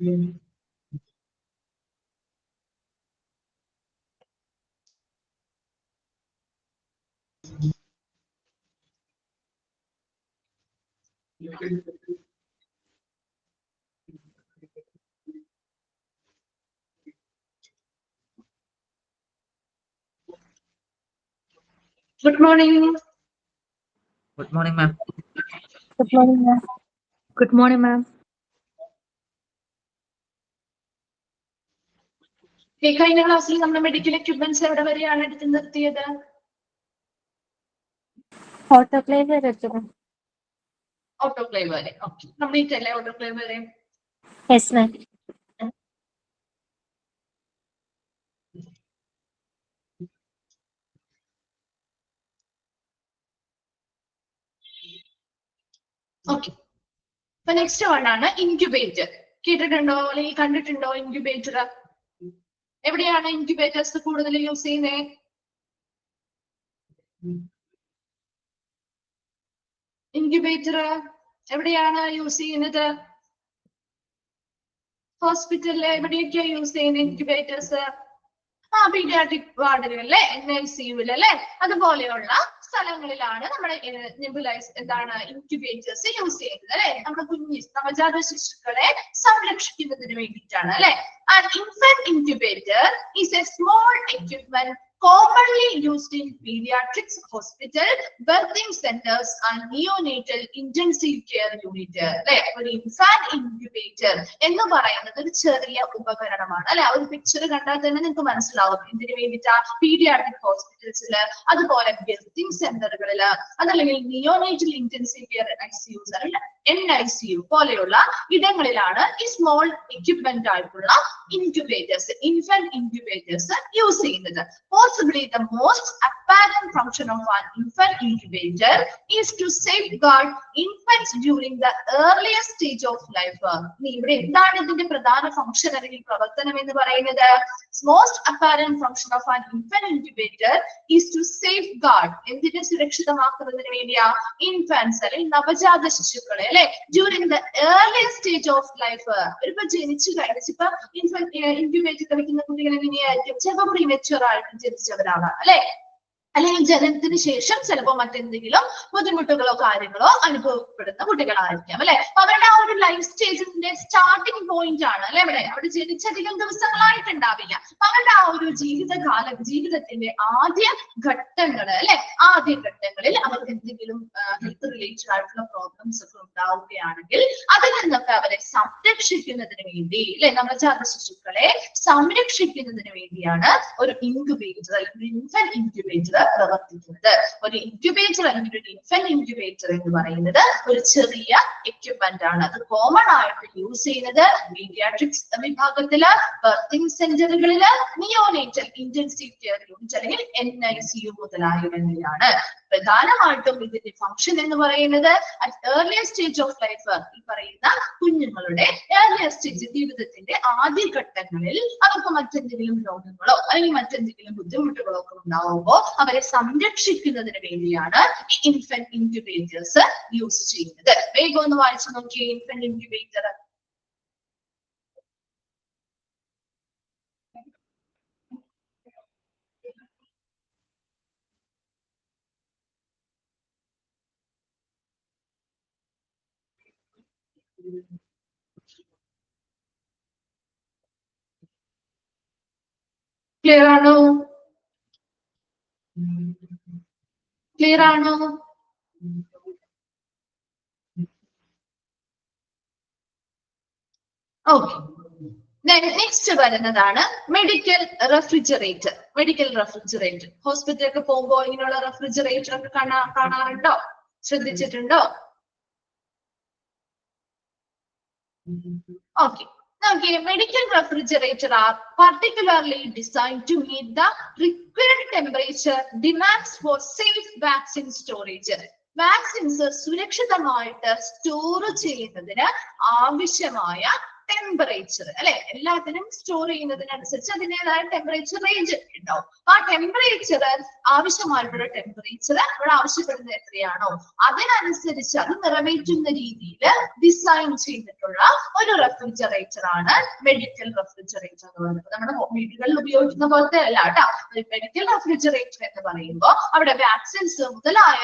Good morning. Good morning, ma'am. Good morning, ma'am. Good morning, ma'am. കഴിഞ്ഞ ക്ലാസ്സിൽ നമ്മൾ medical equipments എവിടെ വരെയാണ് എടുത്ത് നിർത്തിയത്? ഓട്ടോക്ലേവ് വരെ എത്തും. ഓട്ടോക്ലേവ് വരെ. ഓക്കെ, കംപ്ലീറ്റ് അല്ലേ ഓട്ടോക്ലേവ് വരെ? Yes ma'am. ഓക്കെ, അപ്പൊ നെക്സ്റ്റ് വൺ ആണ് ഇൻക്യുബേറ്റർ. കേട്ടിട്ടുണ്ടോ അല്ലെങ്കിൽ കണ്ടിട്ടുണ്ടോ ഇൻക്യുബേറ്റർ? എവിടെയാണ് ഇൻക്യുബേറ്റേഴ്സ് കൂടുതൽ യൂസ് ചെയ്യുന്നത്? ഇൻക്യുബേറ്റർ എവിടെയാണ് യൂസ് ചെയ്യുന്നത്? ഹോസ്പിറ്റലില് എവിടെയൊക്കെയാ യൂസ് ചെയ്യുന്നത് ഇൻക്യുബേറ്റേഴ്സ്? പീഡിയാട്രിക് വാർഡുകളിലെ NICU അല്ലെ, അതുപോലെയുള്ള സ്ഥലങ്ങളിലാണ് നമ്മുടെ നെബുലൈസ് എന്താണ് ഇൻക്യുബേറ്റേഴ്സ് യൂസ് ചെയ്യുന്നത് അല്ലെ. നമ്മുടെ കുഞ്ഞി നവജാത ശിശുക്കളെ സംരക്ഷിക്കുന്നതിന് വേണ്ടിയിട്ടാണ് അല്ലെ. An infant incubator is a small equipment commonly used in pediatrics hospital, birthing centers and neonatal intensive care unit. അല്ലെ, ഒരു ഇൻഫാന്റ് ഇൻക്യുബേറ്റർ എന്ന് പറയുന്നത് ഒരു ചെറിയ ഉപകരണമാണ് അല്ലെ. ഒരു പിക്ചർ കണ്ടാൽ തന്നെ നിങ്ങൾക്ക് മനസ്സിലാവും ഇതിന് വേണ്ടിയിട്ടാ പീഡിയാട്രിക് ഹോസ്പിറ്റൽസില്, അതുപോലെ ബിർത്തിങ് സെന്ററുകളില്, അതല്ലെങ്കിൽ neonatal intensive care ICUs NICU പോലെയുള്ള ഇടങ്ങളിലാണ് ഈ സ്മോൾ എക്യുപ്മെന്റ് ആയിട്ടുള്ള ഇൻക്യുബേറ്റേഴ്സ്, ഇൻഫന്റ് ഇൻക്യുബേറ്റേഴ്സ് യൂസ് ചെയ്യുന്നത്. Possibly the most apparent function of an infant incubator is to safeguard infants during the earliest stage of life. ഇവിടെ എന്താണ് ഇതിന്റെ പ്രധാന ഫംഗ്ഷൻ അല്ലെങ്കിൽ പ്രവർത്തനം എന്ന് പറയുന്നത്? Most apparent function of an infant incubator is to safeguard, എന്തിനെ സുരക്ഷിതമാക്കുന്നതിന് വേണ്ടിയാ? Infants അല്ലെങ്കിൽ നവജാത ശിശുക്കളെ അല്ലെ, during the earliest stage of life. ഇപ്പൊ ജനിച്ചു കഴിഞ്ഞിപ്പോ ഇൻക്യുബേറ്റർ കളിക്കുന്ന കുട്ടികൾ എങ്ങനെയായിരിക്കും? ചിലപ്പോൾ പ്രീമെച്യൂർ ആയിട്ട് ജനിച്ചവരാണ് അല്ലെ, അല്ലെങ്കിൽ ജനനത്തിന് ശേഷം ചിലപ്പോൾ മറ്റെന്തെങ്കിലും ബുദ്ധിമുട്ടുകളോ കാര്യങ്ങളോ അനുഭവപ്പെടുന്ന കുട്ടികളായിരിക്കാം അല്ലെ. അവരുടെ ആ ഒരു ലൈഫ് സ്റ്റേജിന്റെ സ്റ്റാർട്ടിംഗ് പോയിന്റ് ആണ് അല്ലെ ഇവിടെ. അവിടെ ജനിച്ചധികം ദിവസങ്ങളായിട്ടുണ്ടാവില്ല. അവരുടെ ആ ഒരു ജീവിതത്തിന്റെ ആദ്യ ഘട്ടങ്ങള് അല്ലെ, ആദ്യ ഘട്ടങ്ങളിൽ അവർക്ക് എന്തെങ്കിലും ഹെൽത്ത് റിലേറ്റഡ് ആയിട്ടുള്ള പ്രോബ്ലംസ് ഒക്കെ ഉണ്ടാവുകയാണെങ്കിൽ അതിൽ നിന്നൊക്കെ അവരെ സംരക്ഷിക്കുന്നതിന് വേണ്ടി അല്ലെ, നവജാത ശിശുക്കളെ സംരക്ഷിക്കുന്നതിന് വേണ്ടിയാണ് ഒരു ഇൻക്യുബേറ്റർ അല്ലെങ്കിൽ ഇൻഫന്റ് ഇൻക്യുബേറ്റർ പ്രവർത്തിക്കുന്നത്. ഒരു ഇൻക്യുബേറ്റർ അല്ലെങ്കിൽ ഒരു ഇൻഫന്റ് ഇൻക്യുബേറ്റർ എന്ന് പറയുന്നത് ഒരു ചെറിയ എക്യുപ്മെന്റ് ആണ്. അത് കോമൺ ആയിട്ട് യൂസ് ചെയ്യുന്നത് പീഡിയാട്രിക്സ് വിഭാഗത്തില്, ബർത്തിങ് സെന്ററുകളില്, നിയോനേറ്റൽ ഇന്റൻസീവ് കെയർ യൂണിറ്റ് അല്ലെങ്കിൽ NICU മുതലായവയിലാണ്. പ്രധാനമായിട്ടും ഇതിന്റെ ഫംഗ്ഷൻ എന്ന് പറയുന്നത് at earlier stage of life, ഈ പറയുന്ന കുഞ്ഞുങ്ങളുടെ ഏർലിയർ സ്റ്റേജ്, ജീവിതത്തിന്റെ ആദ്യ ഘട്ടങ്ങളിൽ അവർക്ക് മറ്റെന്തെങ്കിലും രോഗങ്ങളോ അല്ലെങ്കിൽ മറ്റെന്തെങ്കിലും ബുദ്ധിമുട്ടുകളോ ഒക്കെ ഉണ്ടാവുമ്പോൾ അവരെ സംരക്ഷിക്കുന്നതിന് വേണ്ടിയാണ് ഇൻഫന്റ് ഇൻക്യുബേറ്റേഴ്സ് യൂസ് ചെയ്യുന്നത്. വേഗം ഒന്ന് വായിച്ചു നോക്കിയേ ഇൻഫന്റ് ഇൻക്യുബേറ്റർ. ക്ലിയർ ആണോ? ക്ലിയർ ആണോ? ഓക്കെ, നെക്സ്റ്റ് വരുന്നതാണ് മെഡിക്കൽ റെഫ്രിജറേറ്റർ. മെഡിക്കൽ റെഫ്രിജറേറ്റർ ഹോസ്പിറ്റലിലൊക്കെ പോകുമ്പോൾ ഇങ്ങനെയുള്ള റെഫ്രിജറേറ്റർ ഒക്കെ കാണാറുണ്ടോ? ശ്രദ്ധിച്ചിട്ടുണ്ടോ? Okay. Okay, medical refrigerator are particularly designed to meet the required temperature demands for safe vaccine storage. Vaccines സുരക്ഷിതമായിട്ട് സ്റ്റോർ ചെയ്യുന്നതിന് ആവശ്യമായ ടെമ്പറേച്ചർ അല്ലെ, എല്ലാത്തിനും സ്റ്റോർ ചെയ്യുന്നതിനനുസരിച്ച് അതിൻ്റെതായ ടെമ്പറേച്ചർ റേഞ്ച് ഉണ്ടാവും. ആ ടെമ്പറേച്ചർ ആവശ്യമായിട്ടുള്ള ടെമ്പറേച്ചർ ഇവിടെ ആവശ്യപ്പെടുന്നത് എത്രയാണോ അതിനനുസരിച്ച് അത് നിറവേറ്റുന്ന രീതിയിൽ ഡിസൈൻ ചെയ്തിട്ടുള്ള ഒരു റെഫ്രിജറേറ്റർ ആണ് മെഡിക്കൽ റെഫ്രിജറേറ്റർ എന്ന് പറയുന്നത്. നമ്മുടെ വീടുകളിൽ ഉപയോഗിക്കുന്ന പോലത്തെ അല്ല കേട്ടോ. മെഡിക്കൽ റെഫ്രിജറേറ്റർ എന്ന് പറയുമ്പോൾ അവിടെ വാക്സിൻസ് മുതലായ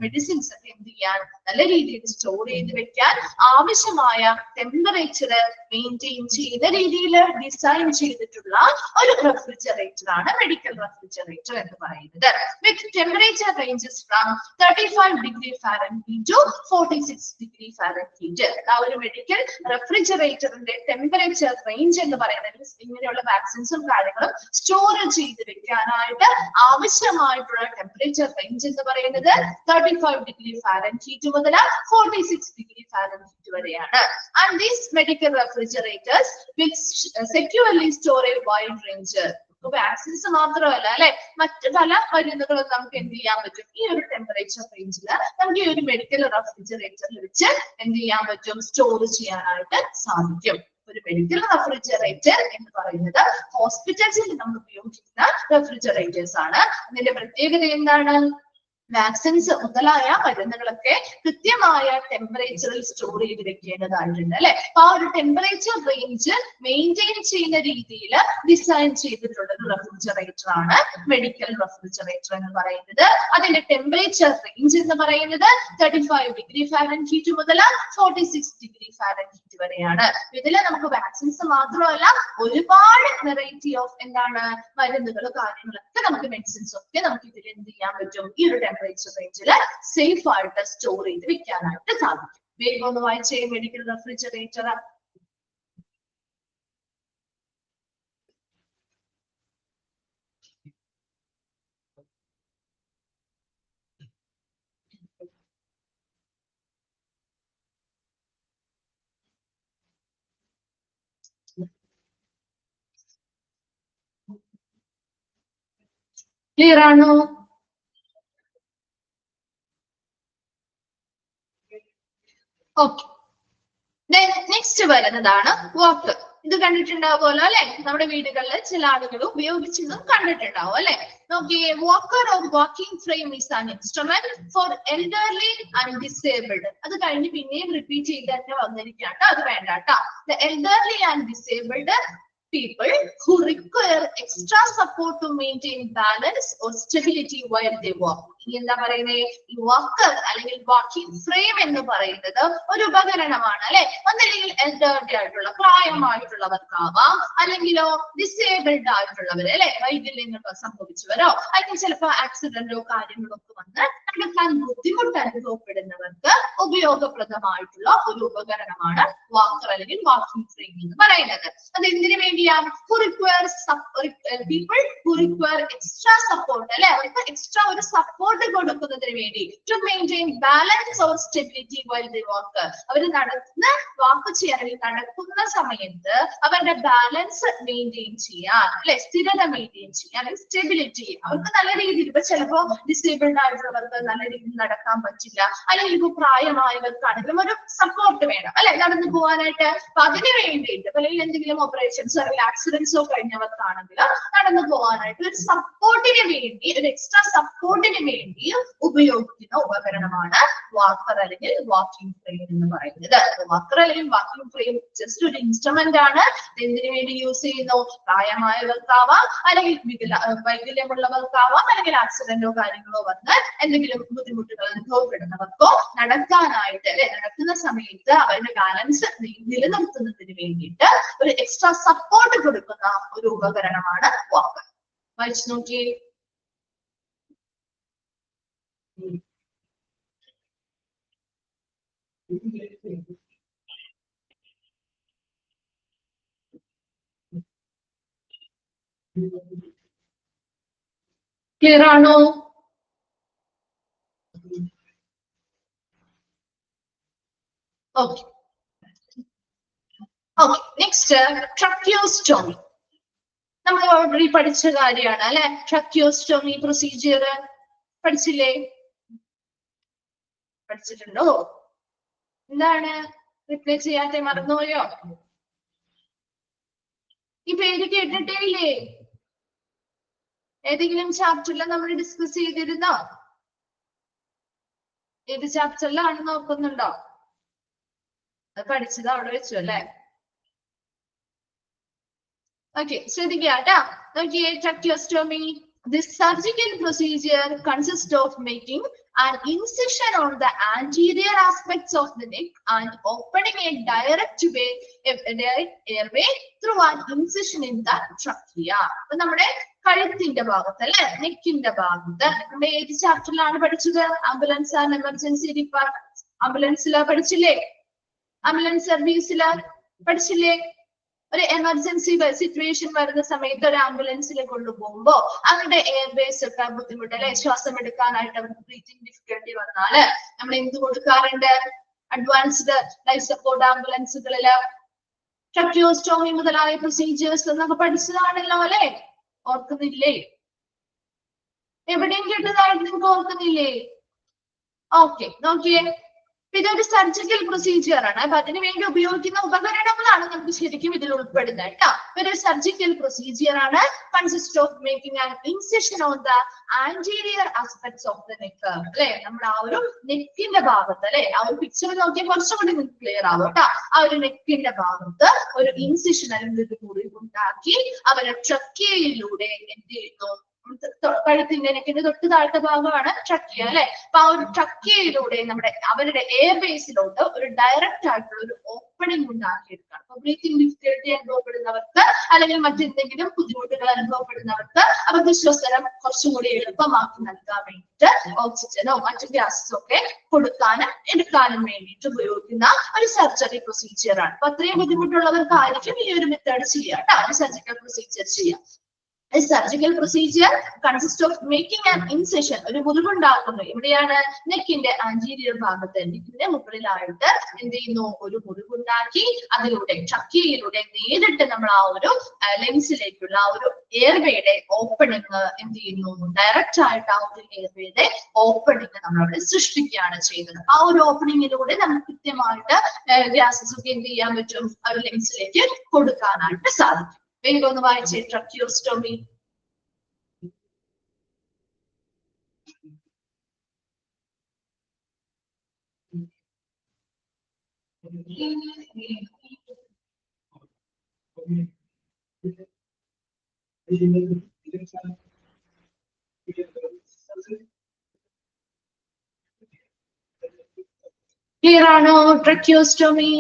മെഡിസിൻസ് ഒക്കെ എന്ത് ചെയ്യാൻ നല്ല രീതിയിൽ സ്റ്റോർ ചെയ്ത് വെക്കാൻ ആവശ്യമായ ടെമ്പറേച്ചർ മെയിൻറ്റെയിൻ ചെയ്യുന്ന രീതിയിൽ ഡിസൈൻ ചെയ്തിട്ടുള്ള ഒരു റെഫ്രിജറേറ്റർ ആണ് മെഡിക്കൽ റെഫ്രിജറേറ്റർ എന്ന് പറയുന്നത്. With temperature ranges from 35 degree Fahrenheit to 46 degree Fahrenheit. ആ ഒരു മെഡിക്കൽ റെഫ്രിജറേറ്ററിന്റെ ടെമ്പറേച്ചർ റേഞ്ച് എന്ന് പറയുന്നത് ഇങ്ങനെയുള്ള വാക്സിൻസും കാര്യങ്ങളും സ്റ്റോർ ചെയ്ത് വെക്കാനായിട്ട് ആവശ്യമായിട്ടുള്ള ടെമ്പറേച്ചർ റേഞ്ച് എന്ന് പറയുന്നത് 35 ഡിഗ്രി ഫാരൻഹീറ്റ് മുതൽ 46 ഡിഗ്രി ഫാരൻഹീറ്റ് വരെയാണ്. And these medical refrigerators will securely store a wide range. Vaccines മാത്രമല്ല അല്ലെ, മറ്റ് പല മരുന്നുകളും നമുക്ക് എന്ത് ചെയ്യാൻ പറ്റും ഈ ഒരു ടെമ്പറേച്ചർ റേഞ്ചിൽ നമുക്ക് ഈ ഒരു മെഡിക്കൽ റെഫ്രിജറേറ്ററിൽ വെച്ച് എന്ത് ചെയ്യാൻ പറ്റും, സ്റ്റോർ ചെയ്യാനായിട്ട് സാധിക്കും. ഒരു മെഡിക്കൽ റെഫ്രിജറേറ്റർ എന്ന് പറയുന്നത് ഹോസ്പിറ്റൽസിൽ നമ്മൾ ഉപയോഗിക്കുന്ന റെഫ്രിജറേറ്റേഴ്സ് ആണ്. അതിന്റെ പ്രത്യേകത എന്താണ്? വാക്സിൻസ് മുതലായ മരുന്നുകളൊക്കെ കൃത്യമായ ടെമ്പറേച്ചറിൽ സ്റ്റോർ ചെയ്ത് വെക്കേണ്ടതായിട്ടുണ്ട് അല്ലെ. അപ്പൊ ആ ഒരു ടെമ്പറേച്ചർ റേഞ്ച് മെയിൻറ്റെയിൻ ചെയ്യുന്ന രീതിയിൽ ഡിസൈൻ ചെയ്തിട്ടുള്ള ഒരു റെഫ്രിജറേറ്റർ ആണ് മെഡിക്കൽ റെഫ്രിജറേറ്റർ എന്ന് പറയുന്നത്. അതിന്റെ ടെമ്പറേച്ചർ റേഞ്ച് എന്ന് പറയുന്നത് 35 ഡിഗ്രി ഫാരൻഹീറ്റ് മുതൽ 46 ഡിഗ്രി ഫാരൻഹീറ്റ് വരെയാണ്. ഇതിൽ നമുക്ക് വാക്സിൻസ് മാത്രമല്ല ഒരുപാട് വെറൈറ്റി ഓഫ് എന്താണ് മരുന്നുകൾ കാര്യങ്ങളൊക്കെ നമുക്ക് മെഡിസിൻസ് ഒക്കെ നമുക്ക് ഇതിൽ എന്ത് ചെയ്യാൻ പറ്റും, ഈ ഒരു ടെമ്പറേച്ചർ റേഞ്ചിൽ സേഫ് ആയിട്ട് സ്റ്റോർ ചെയ്ത് വെക്കാനായിട്ട് സാധിക്കും. വേഗം ഒന്ന് വായിച്ചേ മെഡിക്കൽ റെഫ്രിജറേറ്റർ. ക്ലിയർ ആണോ? ഓക്കെ, നെക്സ്റ്റ് വരുന്നതാണ് വാക്കർ. ഇത് കണ്ടിട്ടുണ്ടാവുമല്ലോ അല്ലെ, നമ്മുടെ വീടുകളിൽ ചില ആളുകൾ ഉപയോഗിച്ചതും കണ്ടിട്ടുണ്ടാവും അല്ലെ. നോക്കിയേ, walker or walking frame is an instrument for elderly and disabled. അത് കഴിഞ്ഞ് പിന്നെയും റിപ്പീറ്റ് ചെയ്ത് തന്നെ വന്നിരിക്കാട്ടോ, അത് വേണ്ട കേട്ടോ. The elderly and disabled people who require extra support to maintain balance or stability while they walk. എന്താ പറയുന്നത്, ഈ വാക്കർ അല്ലെങ്കിൽ വാക്കിംഗ് ഫ്രെയിം എന്ന് പറയുന്നത് ഒരു ഉപകരണമാണ് അല്ലെ. ഒന്നല്ലെങ്കിൽ എൽഡർലി ആയിട്ടുള്ള പ്രായമായിട്ടുള്ളവർക്കാവാം, അല്ലെങ്കിലോ ഡിസേബിൾഡ് ആയിട്ടുള്ളവർ അല്ലെ, വൈകല്യങ്ങൾ സംഭവിച്ചവരോ, അല്ലെങ്കിൽ ചിലപ്പോൾ ആക്സിഡന്റോ കാര്യങ്ങളോ ഒക്കെ വന്ന് നടക്കാൻ ബുദ്ധിമുട്ട് അനുഭവപ്പെടുന്നവർക്ക് ഉപയോഗപ്രദമായിട്ടുള്ള ഒരു ഉപകരണമാണ് വാക്കർ അല്ലെങ്കിൽ വാക്കിംഗ് ഫ്രെയിം എന്ന് പറയുന്നത്. അത് എന്തിനു വേണ്ടിയാണ്? people who require extra support അല്ലെ, അവർക്ക് എക്സ്ട്രാ ഒരു സപ്പോർട്ട് കൊടുക്കുന്നതിന് വേണ്ടി, to maintain balance or stability while they walk. അവർ വാക്ക് ചെയ്യാൻ അല്ലെങ്കിൽ നടക്കുന്ന സമയത്ത് അവരുടെ ബാലൻസ് മെയിൻറ്റെയിൻ ചെയ്യാൻ അല്ലെ, സ്ഥിരത മെയിൻറ്റെയിൻ ചെയ്യാൻ, സ്റ്റെബിലിറ്റി. അവർക്ക് നല്ല രീതിയിൽ, ഇപ്പൊ ചിലപ്പോ ഡിസേബിൾഡ് ആയിട്ടുള്ളവർക്ക് നല്ല രീതിയിൽ നടക്കാൻ പറ്റില്ല, അല്ലെങ്കിൽ ഇപ്പൊ പ്രായമായവർക്കാണെങ്കിലും ഒരു സപ്പോർട്ട് വേണം അല്ലെ നടന്നു പോകാനായിട്ട്. അപ്പൊ അതിന് വേണ്ടിയിട്ട് അല്ലെങ്കിൽ എന്തെങ്കിലും ഓപ്പറേഷൻസ് അല്ലെങ്കിൽ ആക്സിഡൻസോ കഴിഞ്ഞവർക്കാണെങ്കിൽ നടന്നു പോകാനായിട്ട് ഒരു സപ്പോർട്ടിന് വേണ്ടി, ഒരു എക്സ്ട്രാ സപ്പോർട്ടിന് വേണ്ടി ഉപയോഗിക്കുന്ന ഉപകരണമാണ് വാക്കർ അല്ലെങ്കിൽ വാക്കിംഗ് ഫ്രെയിം എന്ന് പറയുന്നത്. വാക്കർ അല്ലെങ്കിൽ വാക്കിംഗ് ഫ്രെയിം ജസ്റ്റ് ഒരു ഇൻസ്ട്രുമെന്റ് ആണ്. എന്തിനു വേണ്ടി യൂസ് ചെയ്യുന്നു? പ്രായമായവർക്കാവാം, അല്ലെങ്കിൽ വൈകല്യമുള്ളവർക്കാവാം, അല്ലെങ്കിൽ ആക്സിഡന്റോ കാര്യങ്ങളോ വന്ന് എന്തെങ്കിലും ബുദ്ധിമുട്ടുകൾ അനുഭവപ്പെടുന്നവർക്കോ നടക്കാനായിട്ട് അല്ലെ, നടക്കുന്ന സമയത്ത് അവരുടെ ബാലൻസ് നിലനിർത്തുന്നതിന് വേണ്ടിയിട്ട് ഒരു എക്സ്ട്രാ സപ്പോർട്ട് കൊടുക്കുന്ന ഒരു ഉപകരണമാണ് വാക്കർ. വായിച്ചു നോക്കിയേ. ക്ലിയർ ആണോ? Okay okay, next tracheostomy. നമ്മൾ ഓൾറെഡി പഠിച്ച കാര്യമാണ് അല്ലെ, ട്രക്കിയോസ്റ്റോമി പ്രൊസീജിയർ പഠിച്ചില്ലേ? പഠിച്ചിട്ടുണ്ടോ? എന്താണ് റിപ്ലൈ ചെയ്യാതെ മറന്നുപോയോ? ഈ പേര് കേട്ടിട്ടേ ഇല്ലേ? ഏതെങ്കിലും ചാപ്റ്ററിൽ നമ്മൾ ഡിസ്കസ് ചെയ്തിരുന്നോ? ഏത് ചാപ്റ്ററിലാണ് നോക്കുന്നുണ്ടോ? അത് പഠിച്ചത് അവിടെ വെച്ചു അല്ലേ? ഓക്കെ, ശ്രദ്ധിക്കുക കേട്ടാ. നോക്കിയേ, tracheostomy. This surgical procedure consists of making an incision on the anterior aspects of the neck and opening a direct airway through an incision in the trachea. അപ്പൊ നമ്മുടെ കഴുത്തിന്റെ ഭാഗത്ത് അല്ലെ, നെക്കിന്റെ ഭാഗത്ത് നമ്മുടെ ഏത് ചാപ്റ്ററിലാണ് പഠിച്ചത്? Ambulance and emergency department. ആംബുലൻസിലാ പഠിച്ചില്ലേ? ആംബുലൻസ് സർവീസിലാ പഠിച്ചില്ലേ? ഒരു എമർജൻസി സിറ്റുവേഷൻ വരുന്ന സമയത്ത് ഒരു ആംബുലൻസിൽ കൊണ്ടുപോകുമ്പോ അവരുടെ എയർവേസ് ഒക്കെ ബുദ്ധിമുട്ട് അല്ലെ, ശ്വാസം എടുക്കാനായിട്ട് അവർക്ക് ബ്രീത്തിങ് ഡിഫിക്കൽട്ടി വന്നാല് നമ്മൾ എന്ത് കൊടുക്കാറുണ്ട്? അഡ്വാൻസ്ഡ് ലൈഫ് സപ്പോർട്ട് ആംബുലൻസുകളില് ട്രക്കിയോസ്റ്റോമി മുതലായ പ്രൊസീജിയേഴ്സ് എന്നൊക്കെ പഠിച്ചതാണല്ലോ അല്ലെ? ഓർക്കുന്നില്ലേ? എവിടെയും കേട്ടതായിട്ട് നിങ്ങൾക്ക് ഓർക്കുന്നില്ലേ? ഓക്കെ, നോക്കിയേ, ഇതൊരു സർജിക്കൽ പ്രൊസീജിയർ ആണ്. അപ്പൊ അതിനു വേണ്ടി ഉപയോഗിക്കുന്ന ഉപകരണങ്ങളാണ് നമുക്ക് ശരിക്കും ഇതിൽ ഉൾപ്പെടുന്നത് കേട്ടോ. ഒരു സർജിക്കൽ പ്രൊസീജിയർ ആണ്. Consist of making an incision on the anterior aspects of the neck. അല്ലെ, നമ്മുടെ ആ ഒരു നെക്കിന്റെ ഭാഗത്ത് അല്ലെ, ആ ഒരു പിക്ചർ നോക്കിയാൽ കുറച്ചും കൂടി നിങ്ങൾക്ക് ക്ലിയർ ആവും കേട്ടോ. ആ ഒരു നെക്കിന്റെ ഭാഗത്ത് ഒരു ഇൻസിഷൻ അല്ലെങ്കിൽ ഒരു മുറിവ് ഉണ്ടാക്കി അവരെ ട്രക്കിയയിലൂടെ എന്ത് ചെയ്യുന്നു? കഴുത്തിന്റെ നെക്കിന്റെ തൊട്ട് താഴത്തെ ഭാഗമാണ് ട്രക്കിയ അല്ലെ. അപ്പൊ ആ ഒരു ട്രക്കിയയിലൂടെ നമ്മുടെ അവരുടെ എയർവേസിലോട്ട് ഒരു ഡയറക്റ്റ് ആയിട്ടുള്ള ഒരു ഓപ്പണിംഗ് ഉണ്ടാക്കിയെടുക്കുകയാണ്. അപ്പൊ ബ്രീത്തിങ് ഡിഫിക്കൽറ്റി അനുഭവപ്പെടുന്നവർക്ക് അല്ലെങ്കിൽ മറ്റെന്തെങ്കിലും ബുദ്ധിമുട്ടുകൾ അനുഭവപ്പെടുന്നവർക്ക് അവർക്ക് ശ്വസനം കുറച്ചും കൂടി എളുപ്പമാക്കി നൽകാൻ വേണ്ടിയിട്ട് ഓക്സിജനോ മറ്റു ഗ്യാസസോ ഒക്കെ കൊടുക്കാനും എടുക്കാനും വേണ്ടിയിട്ട് ഉപയോഗിക്കുന്ന ഒരു സർജറി പ്രൊസീജിയർ ആണ്. അപ്പൊ അത്രയും ബുദ്ധിമുട്ടുള്ളവർക്കായിരിക്കും ഈ ഒരു മെത്തേഡ് ചെയ്യാം കേട്ടോ, സർജിക്കൽ പ്രൊസീജിയർ ചെയ്യാം. A surgical procedure consists of making an incision. ഒരു മുറിവുണ്ടാക്കുന്നു. എവിടെയാണ്? നെക്കിന്റെ ആന്റീരിയർ ഭാഗത്ത്, നെക്കിന്റെ മുകളിലായിട്ട് എന്ത് ചെയ്യുന്നു? ഒരു മുറിവുണ്ടാക്കി അതിലൂടെ ട്രക്കിയയിലൂടെ നേരിട്ട് നമ്മൾ ആ ഒരു ലെൻസിലേക്കുള്ള ആ ഒരു എയർവേയുടെ ഓപ്പണിങ് എന്ത് ചെയ്യുന്നു? ഡയറക്റ്റ് ആയിട്ട് ആ ഒരു എയർവേയുടെ ഓപ്പണിങ് നമ്മൾ അവിടെ സൃഷ്ടിക്കുകയാണ് ചെയ്യുന്നത്. ആ ഒരു ഓപ്പണിങ്ങിലൂടെ നമുക്ക് കൃത്യമായിട്ട് ഗ്യാസസ് ഒക്കെ എന്ത് ചെയ്യാൻ പറ്റും? ആ ഒരു ലെൻസിലേക്ക് കൊടുക്കാനായിട്ട് സാധിക്കും. വേഗം ഒന്ന് വായിച്ചേ, ട്രക്കിയോസ്റ്റോമി. ക്ലിയർ ആണോ ട്രക്കിയോസ്റ്റോമി?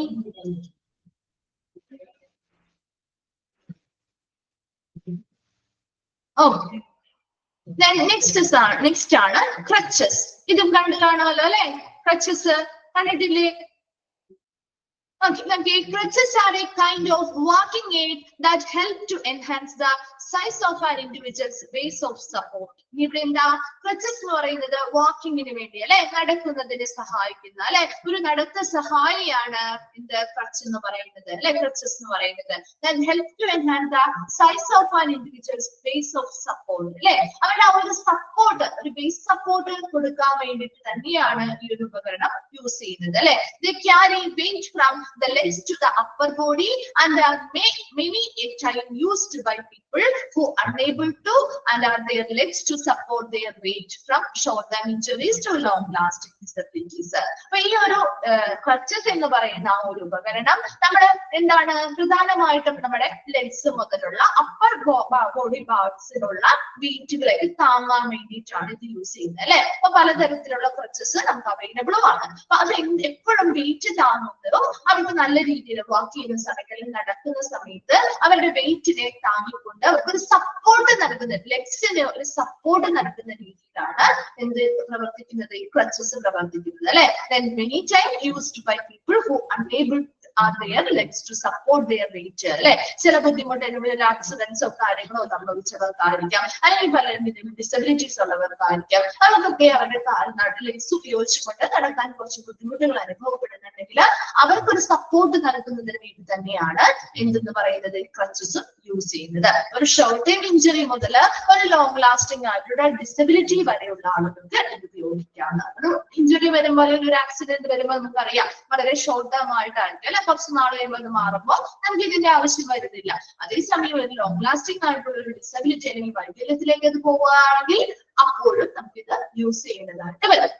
Okay. Then next ആണ് crutches. ഇതും കണ്ടു കാണുമല്ലോ അല്ലെ? crutches കണ്ടിട്ടില്ലേ? Okay, crutches are a kind of walking aid that help to enhance the size of an individual's base of support. ഇവിടെ എന്താ? crutches എന്ന് പറയുന്നത് വാക്കിങ്ങിന് വേണ്ടി അല്ലെ, നടക്കുന്നതിന് സഹായിക്കുന്ന അല്ലെ, ഒരു നടത്ത സഹായിയാണ് എന്ത്? crutch എന്ന് പറയുന്നത് അല്ലെ, crutches എന്ന് പറയുന്നത്. That help to enhance the size of an individual's base of support. അല്ലെ, അവരുടെ ആ ഒരു സപ്പോർട്ട്, ഒരു ബേസ് സപ്പോർട്ട് കൊടുക്കാൻ വേണ്ടിയിട്ട് തന്നെയാണ് ഈ ഒരു ഉപകരണം യൂസ് ചെയ്യുന്നത് അല്ലെ. They carry weight from the legs to the upper body and are many a time used by people who are unable to and are their legs to support their weight from short-term injuries to long-lasting disabilities. അപ്പൊ ഈ ഒരു crutches എന്ന് പറയുന്ന ആ ഒരു ഉപകരണം നമ്മുടെ എന്താണ്? പ്രധാനമായിട്ടും നമ്മുടെ ലെഗ്സ് മുതലുള്ള അപ്പർ ബോഡി പാർട്സിലുള്ള വെയിറ്റുകളെ താങ്ങാൻ വേണ്ടിയിട്ടാണ് ഇത് യൂസ് ചെയ്യുന്നത് അല്ലെ. അപ്പൊ പലതരത്തിലുള്ള crutches നമുക്ക് അവൈലബിളും ആണ്. അപ്പൊ അത് എപ്പോഴും വെയിറ്റ് താങ്ങുന്നതും അവർക്ക് നല്ല രീതിയിൽ വാക്ക് ചെയ്യുന്ന സമയത്ത് നടക്കുന്ന സമയത്ത് അവരുടെ വെയിറ്റിനെ താങ്ങിക്കൊണ്ട് അവർക്ക് ഒരു സപ്പോർട്ട് നൽകുന്ന, ലെഗ്സിന് ഒരു സപ്പോർട്ട് നൽകുന്ന രീതിയിലാണ് എന്ത് പ്രവർത്തിക്കുന്നത്? ഈ crutches പ്രവർത്തിക്കുന്നത് അല്ലെ. Then many times used by people who unable are their legs to support their weight അല്ലെ. ചില ബുദ്ധിമുട്ട് അനുഭവ ആക്സിഡൻസോ കാര്യങ്ങളോ സംഭവിച്ചവർക്കായിരിക്കാം, അല്ലെങ്കിൽ പലരും ഡിസബിലിറ്റീസ് ഉള്ളവർക്കായിരിക്കാം. അവർക്കൊക്കെ അവരുടെ കാൽനാട്ടിൽ ലെഗ്സ് ഉപയോഗിച്ചുകൊണ്ട് നടക്കാൻ കുറച്ച് ബുദ്ധിമുട്ടുകൾ അനുഭവപ്പെടുന്നുണ്ടെങ്കിൽ അവർക്കൊരു സപ്പോർട്ട് നൽകുന്നതിന് വേണ്ടി തന്നെയാണ് എന്തെന്ന് പറയുന്നത്? crutches യൂസ് ചെയ്യുന്നത്. ഒരു ഷോർട്ട് ടൈം ഇഞ്ചുറി മുതൽ ഒരു ലോങ് ലാസ്റ്റിംഗ് ആയിട്ടുള്ള ഡിസബിലിറ്റി വരെയുള്ള ആളുകൾക്ക് ഇത് ഉപയോഗിക്കാണ്. ഒരു ഇഞ്ചുറി വരുമ്പോൾ, ഒരു ആക്സിഡന്റ് വരുമ്പോൾ നമുക്കറിയാം വളരെ ഷോർട്ട് ടേം ആയിട്ടായിരിക്കും അല്ലെ കുറച്ച് നാൾ കഴിയുമ്പോൾ അത് മാറുമ്പോൾ നമുക്ക് ഇതിന്റെ ആവശ്യം വരുന്നില്ല. അതേസമയം ഒരു ലോങ് ലാസ്റ്റിംഗ് ആയിട്ടുള്ള ഒരു ഡിസബിലിറ്റി അല്ലെങ്കിൽ വൈകല്യത്തിലേക്ക് അത് പോവുകയാണെങ്കിൽ അപ്പോഴും നമുക്കിത് യൂസ് ചെയ്യുന്നതായിട്ട് വരും.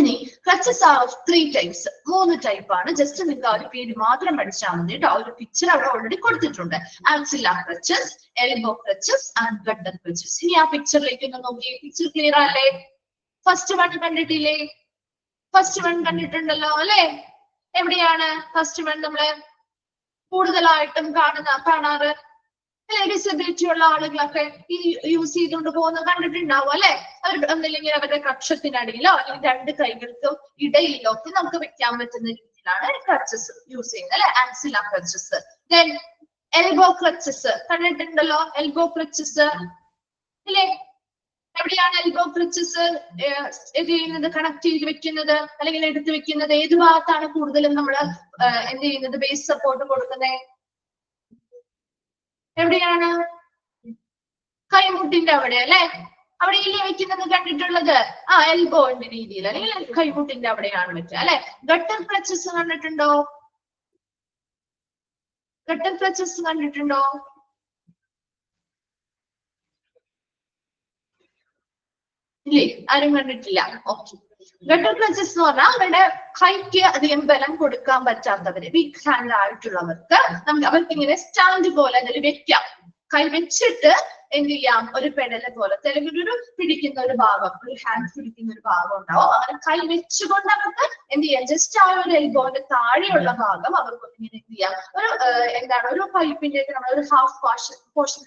ഇനി crutches are of 3 types. 3 type ആണ്. ജസ്റ്റ് നിങ്ങൾക്ക് ആ ഒരു പേര് മാത്രം പഠിച്ചാൽ മതി കേട്ടോ. ഒരു പിക്ചർ അവിടെ ഓൾറെഡി കൊടുത്തിട്ടുണ്ട്. axillar crutches, elbow crutches and gutter crutches. ഇനി ആ പിക്ചറിലേക്ക് ഒന്ന് നോക്കി. പിക്ചർ ക്ലിയർ അല്ലേ? ഫസ്റ്റ് വൺ കണ്ടിട്ടില്ലേ? ഫസ്റ്റ് വൺ കണ്ടിട്ടുണ്ടല്ലോ അല്ലെ? എവിടെയാണ് ഫസ്റ്റ് വൺ നമ്മള് കൂടുതലായിട്ടും കാണാറ്? അല്ലെ, ഡിസബിലിറ്റി ഉള്ള ആളുകളൊക്കെ ഈ യൂസ് ചെയ്തുകൊണ്ട് പോകുന്നത് കണ്ടിട്ടുണ്ടാവും അല്ലെ? അവർ ഒന്നില്ലെങ്കിൽ അവരുടെ കക്ഷത്തിനടിയിലോ അല്ലെങ്കിൽ 2 കൈകൾക്കോ ഇടയിലോ ഒക്കെ നമുക്ക് വെക്കാൻ പറ്റുന്ന രീതിയിലാണ് ക്രച്ചസ് യൂസ് ചെയ്യുന്നത് അല്ലെ? axillar crutches. Then elbow crutches കണ്ടിട്ടുണ്ടല്ലോ? elbow crutches ഇല്ലേ? എവിടെയാണ് elbow crutches ഇത് ചെയ്യുന്നത്? കണക്ട് ചെയ്ത് വെക്കുന്നത് അല്ലെങ്കിൽ എടുത്ത് വെക്കുന്നത് ഏത് ഭാഗത്താണ് കൂടുതലും നമ്മൾ എന്ത് ചെയ്യുന്നത്? ബേസ് സപ്പോർട്ട് കൊടുക്കുന്നത് എവിടെയാണ്? കൈമുട്ടിന്റെ അവിടെ അല്ലെ? അവിടെ ഇല്ലേ വെക്കുന്നത് കണ്ടിട്ടുള്ളത്? എൽബോന്റെ രീതിയിൽ അല്ലെങ്കിൽ കൈമുട്ടിന്റെ അവിടെയാണ് വെക്കുക അല്ലെ? ഗട്ടർ ക്രച്ചസ് കണ്ടിട്ടുണ്ടോ? ഗട്ടർ ക്രച്ചസ് കണ്ടിട്ടുണ്ടോ? ഇല്ലേ, ആരും കണ്ടിട്ടില്ല. ഓക്കെ. ഗട്ടർ ക്രച്ചസ് എന്ന് പറഞ്ഞാൽ അവരുടെ കൈക്ക് അധികം ബലം കൊടുക്കാൻ പറ്റാത്തവര്, വീക്ക് ഹാൻഡ് ആയിട്ടുള്ളവർക്ക് അവർക്ക് ഇങ്ങനെ സ്റ്റാൻഡ് പോലെ അതിൽ വെക്കാം. കൈ വെച്ചിട്ട് എന്ത് ചെയ്യാം? ഒരു പെടല് പോലത്തെ അല്ലെങ്കിൽ ഒരു പിടിക്കുന്ന ഒരു ഭാഗം, ഒരു ഹാൻഡ് പിടിക്കുന്ന ഒരു ഭാഗം ഉണ്ടാവും. അങ്ങനെ കൈ വെച്ചുകൊണ്ട് അവർക്ക് എന്ത് ചെയ്യാം? ജസ്റ്റ് ആ ഒരു എൽബോന്റെ താഴെയുള്ള ഭാഗം അവർക്ക് ഇങ്ങനെ എന്ത് ചെയ്യാം? ഒരു ഒരു പൈപ്പിന്റെ നമ്മൾ ഒരു ഹാഫ് പോർഷൻ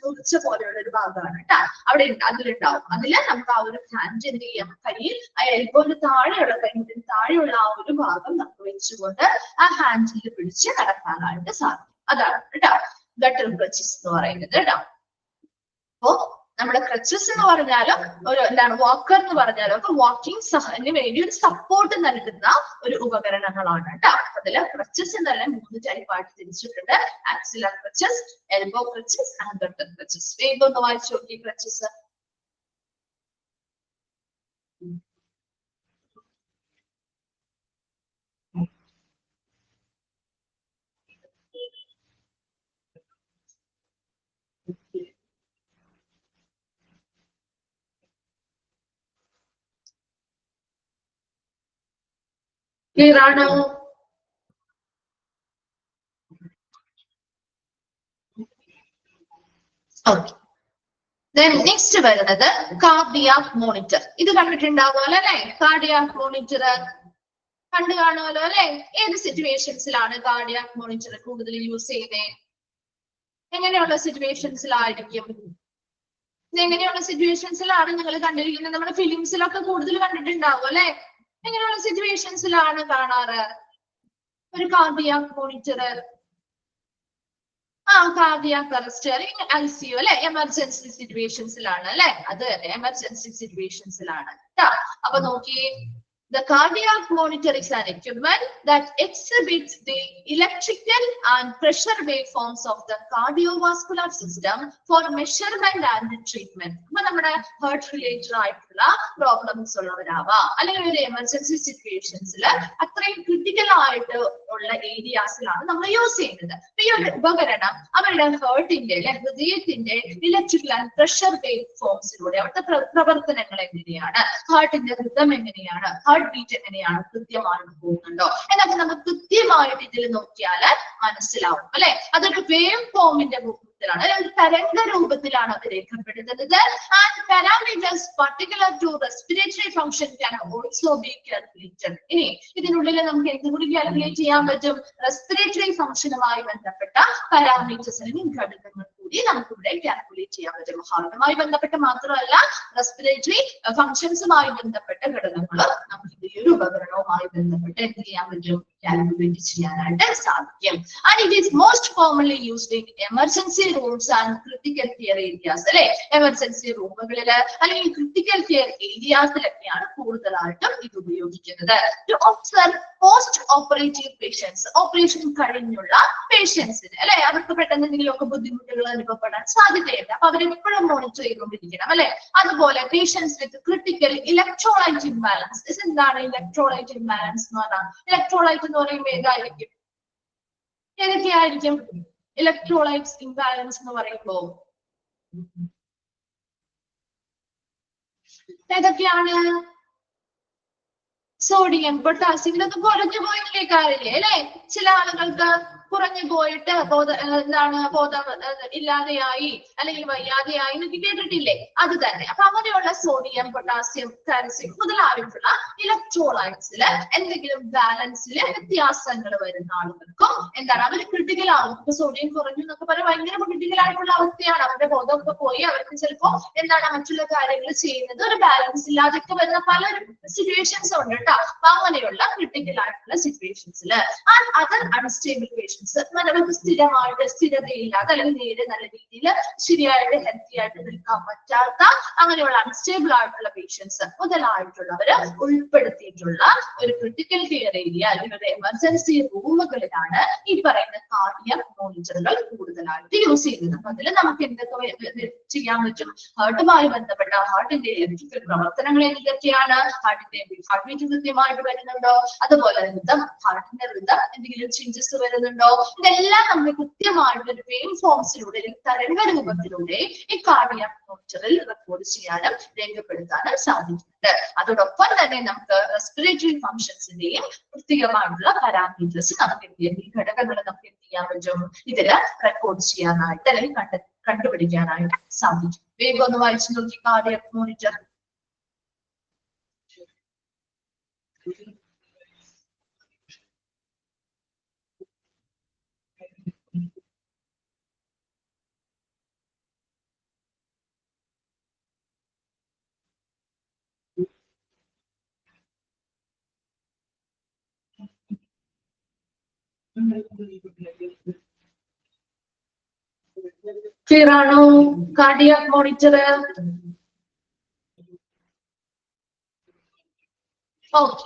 മുറിച്ച പോലെയുള്ള ഒരു ഭാഗമാണ് കേട്ടോ അവിടെ അതിലുണ്ടാവും. അതില് നമുക്ക് ആ ഒരു ഹാൻഡ് എന്ത് ചെയ്യാം? കയ്യിൽ ആ എൽബോന്റെ താഴെയുള്ള കൈമുട്ടിന് താഴെയുള്ള ആ ഒരു ഭാഗം നമുക്ക് വെച്ചുകൊണ്ട് ആ ഹാൻഡിൽ പിടിച്ച് നടക്കാനായിട്ട് സാധിക്കും. അതാണ് കേട്ടോ ഗട്ടർ ക്രച്ചസ് എന്ന് പറയുന്നത് കേട്ടോ. അപ്പോ നമ്മുടെ ക്രച്ചസ് എന്ന് പറഞ്ഞാലും ഒരു വാക്കർ എന്ന് പറഞ്ഞാലും ഒക്കെ വാക്കിംഗ് വേണ്ടി ഒരു സപ്പോർട്ട് നൽകുന്ന ഒരു ഉപകരണങ്ങളാണ് കേട്ടോ. അതില് ക്രച്ചസ് തന്നെ 3 ടൈപ്പായിട്ട് തിരിച്ചിട്ടുണ്ട്. axillar crutches, elbow crutches and gutter crutches. വേഗം ഒന്ന് വായിച്ചു നോക്കി ക്രച്ചസ്. ക്ലിയർ ആണോ? ഓക്കെ. നെക്സ്റ്റ് വരുന്നത് കാർഡിയാക് മോണിറ്റർ. ഇത് കണ്ടിട്ടുണ്ടാവുമല്ലോ അല്ലെ? കാർഡിയാക് മോണിറ്റർ കണ്ടു കാണുമല്ലോ അല്ലെ? ഏത് സിറ്റുവേഷൻസിലാണ് കാർഡിയാക് മോണിറ്റർ കൂടുതൽ യൂസ് ചെയ്യുന്നത്? എങ്ങനെയുള്ള സിറ്റുവേഷൻസിലായിരിക്കും? എങ്ങനെയുള്ള സിറ്റുവേഷൻസിലാണ് നിങ്ങൾ കണ്ടിരിക്കുന്നത്? നമ്മുടെ ഫിലിംസിലൊക്കെ കൂടുതൽ കണ്ടിട്ടുണ്ടാവും അല്ലെ? എങ്ങനെയുള്ള സിറ്റുവേഷൻസിലാണ് കാണാറ് ഒരു കാർഡിയാക് മോണിറ്റർ? കാർഡിയാക് അറസ്റ്റ് അല്ലെങ്കിൽ ICU അല്ലെ? എമർജൻസി സിറ്റുവേഷൻസിലാണ് അല്ലെ? അത് എമർജൻസി സിറ്റുവേഷൻസിലാണ് കേട്ടോ. അപ്പൊ നോക്കി, the cardiac monitor is an equipment that exhibits the electrical and pressure waveforms of the cardiovascular system for measurement and treatment. അപ്പൊ നമ്മുടെ ഹേർട്ട് റിലേറ്റഡ് ആയിട്ടുള്ള പ്രോബ്ലംസ് ഉള്ളവരാവാം അല്ലെങ്കിൽ ഒരു എമർജൻസി സിറ്റുവേഷൻസിൽ അത്രയും ക്രിട്ടിക്കൽ ആയിട്ട് ഉള്ള ഏരിയാസിലാണ് നമ്മൾ യൂസ് ചെയ്യുന്നത്. ഈ ഒരു ഉപകരണം അവരുടെ ഹേർട്ടിന്റെ അല്ലെ ഹൃദയത്തിന്റെ ഇലക്ട്രിക്കൽ ആൻഡ് പ്രഷർ വേവ് ഫോംസിലൂടെ അവിടുത്തെ പ്രവർത്തനങ്ങൾ എങ്ങനെയാണ്, ഹാർട്ടിന്റെ റിതം എങ്ങനെയാണ്, ബീറ്റ് എങ്ങനെയാണ്, കൃത്യമായിട്ട് പോകുന്നുണ്ടോ എന്നൊക്കെ നമുക്ക് കൃത്യമായിട്ട് ഇതിൽ നോക്കിയാൽ മനസ്സിലാവും അല്ലെ? അതൊരു വേവ് ഫോമിന്റെ രൂപത്തിലാണ്, ഒരു തരംഗ രൂപത്തിലാണ് അത് രേഖപ്പെടുത്തുന്നത്. And parameters particular to respiratory function can also be calculated. ഇനി ഇതിനുള്ളിൽ നമുക്ക് എന്തുകൂടി കാൽക്കുലേറ്റ് ചെയ്യാൻ പറ്റും? റെസ്പിറേറ്ററി ഫംഗ്ഷനുമായി ബന്ധപ്പെട്ട പാരാമീറ്റേഴ്സ് അല്ലെങ്കിൽ ഘടകങ്ങൾ കൂടി നമുക്കിവിടെ കാൽക്കുലേറ്റ് ചെയ്യാൻ പറ്റും. ഹാർട്ടുമായി ബന്ധപ്പെട്ട് മാത്രമല്ല, റെസ്പിറേറ്ററി ഫംഗ്ഷൻസുമായി ബന്ധപ്പെട്ട ഘടകങ്ങൾ നമുക്ക് ഈ ഒരു ഉപകരണവുമായി ബന്ധപ്പെട്ട് എന്ത് ചെയ്യാൻ പറ്റും? കാൽക്കുലേറ്റ് ചെയ്യാനായിട്ട് സാധിക്കും. And it is most commonly used in emergency rooms and critical care areas അല്ലെ? എമർജൻസി റൂമുകളിൽ അല്ലെങ്കിൽ ക്രിട്ടിക്കൽ കെയർ ഏരിയാസിലൊക്കെയാണ് കൂടുതലായിട്ടും ഇത് ഉപയോഗിക്കുന്നത്. To observe post operative patients, operation കഴിഞ്ഞുള്ള പേഷ്യൻസിന് അല്ലെ? അവർക്ക് പെട്ടെന്ന് എന്തെങ്കിലുമൊക്കെ ബുദ്ധിമുട്ടുകൾ അനുഭവപ്പെടാൻ സാധ്യതയുണ്ട്. അപ്പൊ അവരെപ്പോഴും മോണിറ്റർ ചെയ്തുകൊണ്ടിരിക്കണം അല്ലെ? അതുപോലെ പേഷ്യൻസ് വിത്ത് ക്രിട്ടിക്കൽ ഇലക്ട്രോലൈറ്റ് ഇംബാലൻസ്. എന്താണ് ഇലക്ട്രോലൈറ്റ് ഇംബാലൻസ് എന്ന് പറഞ്ഞാൽ? ഇലക്ട്രോലൈറ്റ് എന്ന് പറയുമ്പോൾ ഏതായിരിക്കും? ഏതൊക്കെയായിരിക്കും ഇലക്ട്രോലൈറ്റ്സ് ഇംബാലൻസ് എന്ന് പറയുമ്പോൾ? ഏതൊക്കെയാണ്? സോഡിയം, പൊട്ടാസ്യം, ഇതൊക്കെ കുറഞ്ഞു പോയില്ലേ കാര്യമില്ലേ അല്ലെ? ചില ആളുകൾക്ക് കുറഞ്ഞു പോയിട്ട് ബോധം ഇല്ലാതെയായി അല്ലെങ്കിൽ വയ്യാതെയായി എന്നൊക്കെ കേട്ടിട്ടില്ലേ? അത് തന്നെ. അപ്പൊ അങ്ങനെയുള്ള സോഡിയം, പൊട്ടാസ്യം, കാൽസ്യം മുതലായിട്ടുള്ള ഇലക്ട്രോലൈറ്റ്സിൽ എന്തെങ്കിലും ബാലൻസില് വ്യത്യാസങ്ങൾ വരുന്ന ആളുകൾക്കും എന്താണ് അവർ ക്രിട്ടിക്കൽ ആവും. ഇപ്പൊ സോഡിയം കുറഞ്ഞു എന്നൊക്കെ പറയാൻ ഭയങ്കര ക്രിട്ടിക്കൽ ആയിട്ടുള്ള അവസ്ഥയാണ്. അവരുടെ ബോധമൊക്കെ പോയി അവർക്ക് ചിലപ്പോ മറ്റുള്ള കാര്യങ്ങൾ ചെയ്യുന്നത് ഒരു ബാലൻസ് ഇല്ലാതൊക്കെ വരുന്ന പല സിറ്റുവേഷൻസ് ഉണ്ട് കേട്ടോ. അപ്പൊ അങ്ങനെയുള്ള ക്രിട്ടിക്കൽ ആയിട്ടുള്ള സിറ്റുവേഷൻസിൽ അതർ അൺസ്റ്റേബിൾ പേഷ്യൻസ്, നമുക്ക് സ്ഥിരമായിട്ട് സ്ഥിരതയില്ലാതെ അല്ലെങ്കിൽ നേരെ നല്ല രീതിയിൽ ശരിയായിട്ട് ഹെൽത്തി ആയിട്ട് നിൽക്കാൻ പറ്റാത്ത അങ്ങനെയുള്ള അൺസ്റ്റേബിൾ ആയിട്ടുള്ള പേഷ്യൻസ് മുതലായിട്ടുള്ളവര് ഉൾപ്പെടുത്തിയിട്ടുള്ള ഒരു ക്രിട്ടിക്കൽ കെയർ ഏരിയ അല്ലെങ്കിൽ ഒരു എമർജൻസി റൂമുകളിലാണ് ഈ പറയുന്ന കാർഡിയക് മോണിറ്ററുകൾ കൂടുതലായിട്ട് യൂസ് ചെയ്യുന്നത്. അപ്പൊ അതിൽ നമുക്ക് എന്തൊക്കെ ചെയ്യാൻ പറ്റും? ഹാർട്ടുമായി ബന്ധപ്പെട്ട ഹാർട്ടിന്റെ ഇലക്ട്രിക്കൽ പ്രവർത്തനങ്ങൾ എന്തൊക്കെയാണ്? ഹാർട്ടിന്റെ ഹാർട്ട് ബീറ്റ് കൃത്യമായിട്ട് വരുന്നുണ്ടോ? അതുപോലെ ഹാർട്ടിന്റെ ഋതം എന്തെങ്കിലും ചേഞ്ചസ് വരുന്നുണ്ടോ? ഇതെല്ലാം നമ്മൾ കൃത്യമായിട്ട് ഒരു വെയിൻ ഫോംസിലൂടെ തരംഗ രൂപത്തിലൂടെ ഈ കാർഡിയക് മോണിറ്ററിൽ റെക്കോർഡ് ചെയ്യാനും രേഖപ്പെടുത്താനും സാധിക്കുന്നുണ്ട്. അതോടൊപ്പം തന്നെ നമുക്ക് റെസ്പിറേറ്ററി ഫങ്ഷൻസിന്റെയും പ്രത്യേകമായിട്ടുള്ള പാരാമീറ്റേഴ്സ് നമുക്ക് എന്ത് ചെയ്യാം, ഈ ഘടകങ്ങൾ നമുക്ക് എന്ത് ചെയ്യാൻ പറ്റും? ഇതില് റെക്കോർഡ് ചെയ്യാനായിട്ട് അല്ലെങ്കിൽ കണ്ടുപിടിക്കാനായിട്ട് സാധിക്കും. വേഗം ഒന്ന് വായിച്ചു നോക്കി കാർഡിയക് മോണിറ്റർ. ക്ലിയർ ആണോ? Cardiac monitor okay.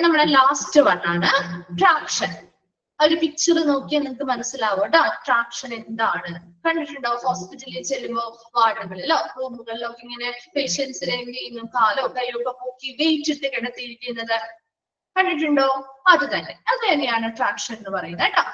നമ്മുടെ ലാസ്റ്റ് വൺ ആണ് ട്രാക്ഷൻ. ഒരു പിക്ചർ നോക്കിയാൽ നിങ്ങൾക്ക് മനസ്സിലാവും കേട്ടോ ട്രാക്ഷൻ എന്താണ്. കണ്ടിട്ടുണ്ടോ? ഹോസ്പിറ്റലിൽ ചെല്ലുമ്പോ വാർഡുകളിലോ റൂമുകളിലോ ഒക്കെ ഇങ്ങനെ പേഷ്യൻസിനെ എന്ത് ചെയ്യുന്നു, കാലോ കൈയോ ഒക്കെ പൊക്കി വെയിറ്റ് ഇട്ട് കിടത്തിയിരിക്കുന്നത് കണ്ടിട്ടുണ്ടോ? അത് തന്നെയാണ് ട്രാക്ഷൻ എന്ന് പറയുന്നത് കേട്ടോ.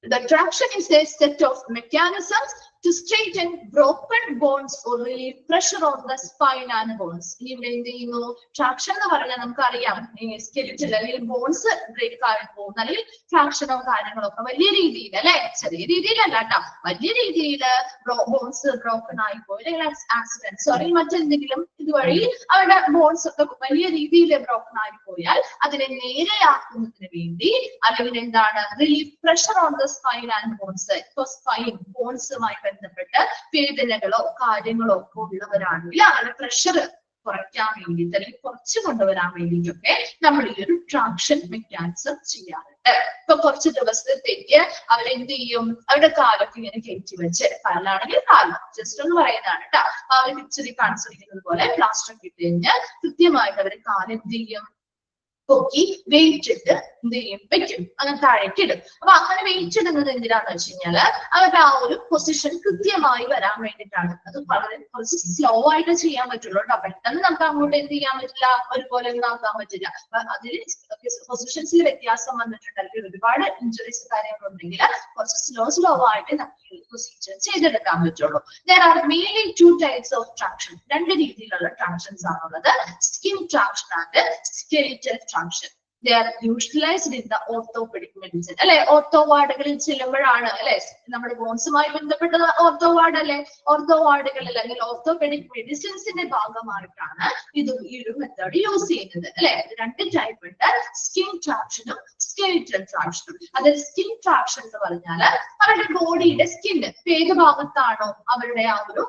The traction is a set of mechanisms to straighten broken bones or relieve pressure on the spine and bones. ഇവിടെ എന്ത് ചെയ്യുന്നു? ട്രാക്ഷൻ എന്ന് പറഞ്ഞാൽ നമുക്കറിയാം സ്കെലിറ്റൽ അല്ലെങ്കിൽ ബോൺസ് ബ്രേക്ക് ആയി പോകുന്ന അല്ലെങ്കിൽ ട്രാക്ഷനോ കാര്യങ്ങളോ ഒക്കെ വലിയ രീതിയിൽ അല്ലെ, ചെറിയ രീതിയിലല്ല കേട്ടോ, വലിയ രീതിയിൽ ബോൺസ് ബ്രോക്കൺ ആയി പോയി അല്ലെങ്കിൽ ആക്സിഡൻസ് അല്ലെങ്കിൽ മറ്റെന്തെങ്കിലും ഇതുവഴി അവരുടെ ബോൺസ് ഒക്കെ വലിയ രീതിയിൽ ബ്രോക്കൺ ആയി പോയാൽ അതിനെ നേരെയാക്കുന്നതിന് വേണ്ടി അല്ലെങ്കിൽ എന്താണ് relief pressure on the spine and bones. ഇപ്പൊ സ്പൈൻ ബോൺസുമായി ബന്ധപ്പെട്ട് വേദനകളോ കാര്യങ്ങളോ ഒക്കെ ഉള്ളവരാണെങ്കിൽ അവരുടെ പ്രഷർ കുറയ്ക്കാൻ വേണ്ടിയിട്ട് അല്ലെങ്കിൽ കുറച്ച് കൊണ്ടുവരാൻ വേണ്ടിയിട്ടൊക്കെ നമ്മൾ ഈ ഒരു ട്രാക്ഷൻ മെക്കാനിസം ചെയ്യാറുണ്ട്. ഇപ്പൊ കുറച്ച് ദിവസത്തേക്ക് അവരെന്ത് ചെയ്യും? അവരുടെ കാലൊക്കെ ഇങ്ങനെ കയറ്റി വെച്ച്, കാലിലാണെങ്കിൽ കാലം ജസ്റ്റ് ഒന്ന് പറയുന്നതാണ് കേട്ടോ. ആ ഒരു പിക്ചറിൽ കാണിച്ചിരിക്കുന്നത് പോലെ പ്ലാസ്റ്റർ ഒക്കെ ഇട്ട് കഴിഞ്ഞാൽ കൃത്യമായിട്ട് അവരുടെ കാലെന്ത് ചെയ്യും? പൊക്കി വെയിറ്റ് ഇട്ട് എന്ത് ചെയ്യും? വെക്കും, അങ്ങനെ താഴേക്ക് ഇടും. അപ്പൊ അങ്ങനെ വെയിറ്റ് ഇടുന്നത് എന്തിനാന്ന് വെച്ച് കഴിഞ്ഞാല് അവരുടെ ആ ഒരു പൊസിഷൻ കൃത്യമായി വരാൻ വേണ്ടിയിട്ടാണ്. അത് വളരെ കുറച്ച് സ്ലോ ആയിട്ട് ചെയ്യാൻ പറ്റുള്ളൂ കേട്ടോ. പെട്ടെന്ന് നമുക്ക് അങ്ങോട്ട് എന്ത് ചെയ്യാൻ പറ്റില്ല, ഒരുപോലെ ഒന്നും ആക്കാൻ പറ്റില്ല. അപ്പൊ അതിൽ പൊസിഷൻസിൽ വ്യത്യാസം വന്നിട്ടുണ്ട് അല്ലെങ്കിൽ ഒരുപാട് ഇഞ്ചുറീസ് കാര്യങ്ങളുണ്ടെങ്കിൽ കുറച്ച് സ്ലോ ആയിട്ട് നമുക്ക് ഈ പ്രൊസീജിയർ ചെയ്തെടുക്കാൻ പറ്റുള്ളൂ. There are mainly two types of traction. രണ്ട് രീതിയിലുള്ള ട്രാക്ഷൻസ് ആണുള്ളത്, skin traction and skeletal traction. They are utilized in the orthopedic medicine. അല്ലെ, ഓർത്തോ വാർഡുകളിൽ ചെല്ലുമ്പോഴാണ് അല്ലെ, നമ്മുടെ ബോൺസുമായി ബന്ധപ്പെട്ട ഓർത്തോ വാർഡ് അല്ലെ, ഓർത്തോ വാർഡുകളിൽ അല്ലെങ്കിൽ ഓർത്തോപെഡിക് മെഡിസിൻസിന്റെ ഭാഗമായിട്ടാണ് ഇത് ഈ ഒരു മെത്തേഡ് യൂസ് ചെയ്യുന്നത് അല്ലെ. രണ്ട് ടൈപ്പ് ഉണ്ട്, സ്കിൻ ട്രാക്ഷനും സ്കെലിറ്റൽ ട്രാക്ഷനും. അതായത് സ്കിൻ ട്രാക്ഷൻ എന്ന് പറഞ്ഞാൽ അവരുടെ ബോഡിയുടെ സ്കിന്ന് ഏത് ഭാഗത്താണോ അവരുടെ ആ ഒരു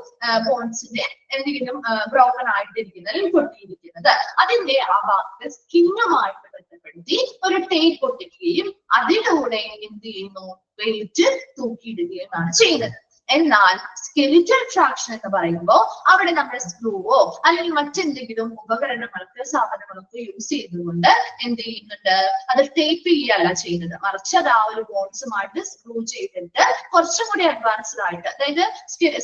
ബോൺസിന്റെ എന്തെങ്കിലും ബ്രോക്കൺ ആയിട്ടിരിക്കുന്നത് അല്ലെങ്കിൽ പൊട്ടിയിരിക്കുന്നത് അതിന്റെ ആ ഭാഗത്ത് സ്കിന്നുമായിട്ട് ബന്ധപ്പെടുത്തി ഒരു ടേപ്പ് ഒട്ടിക്കുകയും അതിലൂടെ എന്ത് ചെയ്യുന്നു? വെയിറ്റ് തൂക്കിയിടുകയുമാണ് ചെയ്യുന്നത്. എന്നാൽ സ്കെലിറ്റൽ ട്രാക്ഷൻ എന്ന് പറയുമ്പോൾ അവിടെ നമ്മുടെ സ്ക്രൂവോ അല്ലെങ്കിൽ മറ്റെന്തെങ്കിലും ഉപകരണങ്ങൾക്ക് സാധനങ്ങളൊക്കെ യൂസ് ചെയ്തുകൊണ്ട് എന്ത് ചെയ്യുന്നുണ്ട്, അത് ടേപ്പ് ചെയ്യല്ല ചെയ്യുന്നത്, മറിച്ച് അത് ആ ഒരു ബോൺസുമായിട്ട് സ്ക്രൂ ചെയ്തിട്ട് കുറച്ചും കൂടി അഡ്വാൻസ്ഡ് ആയിട്ട്, അതായത്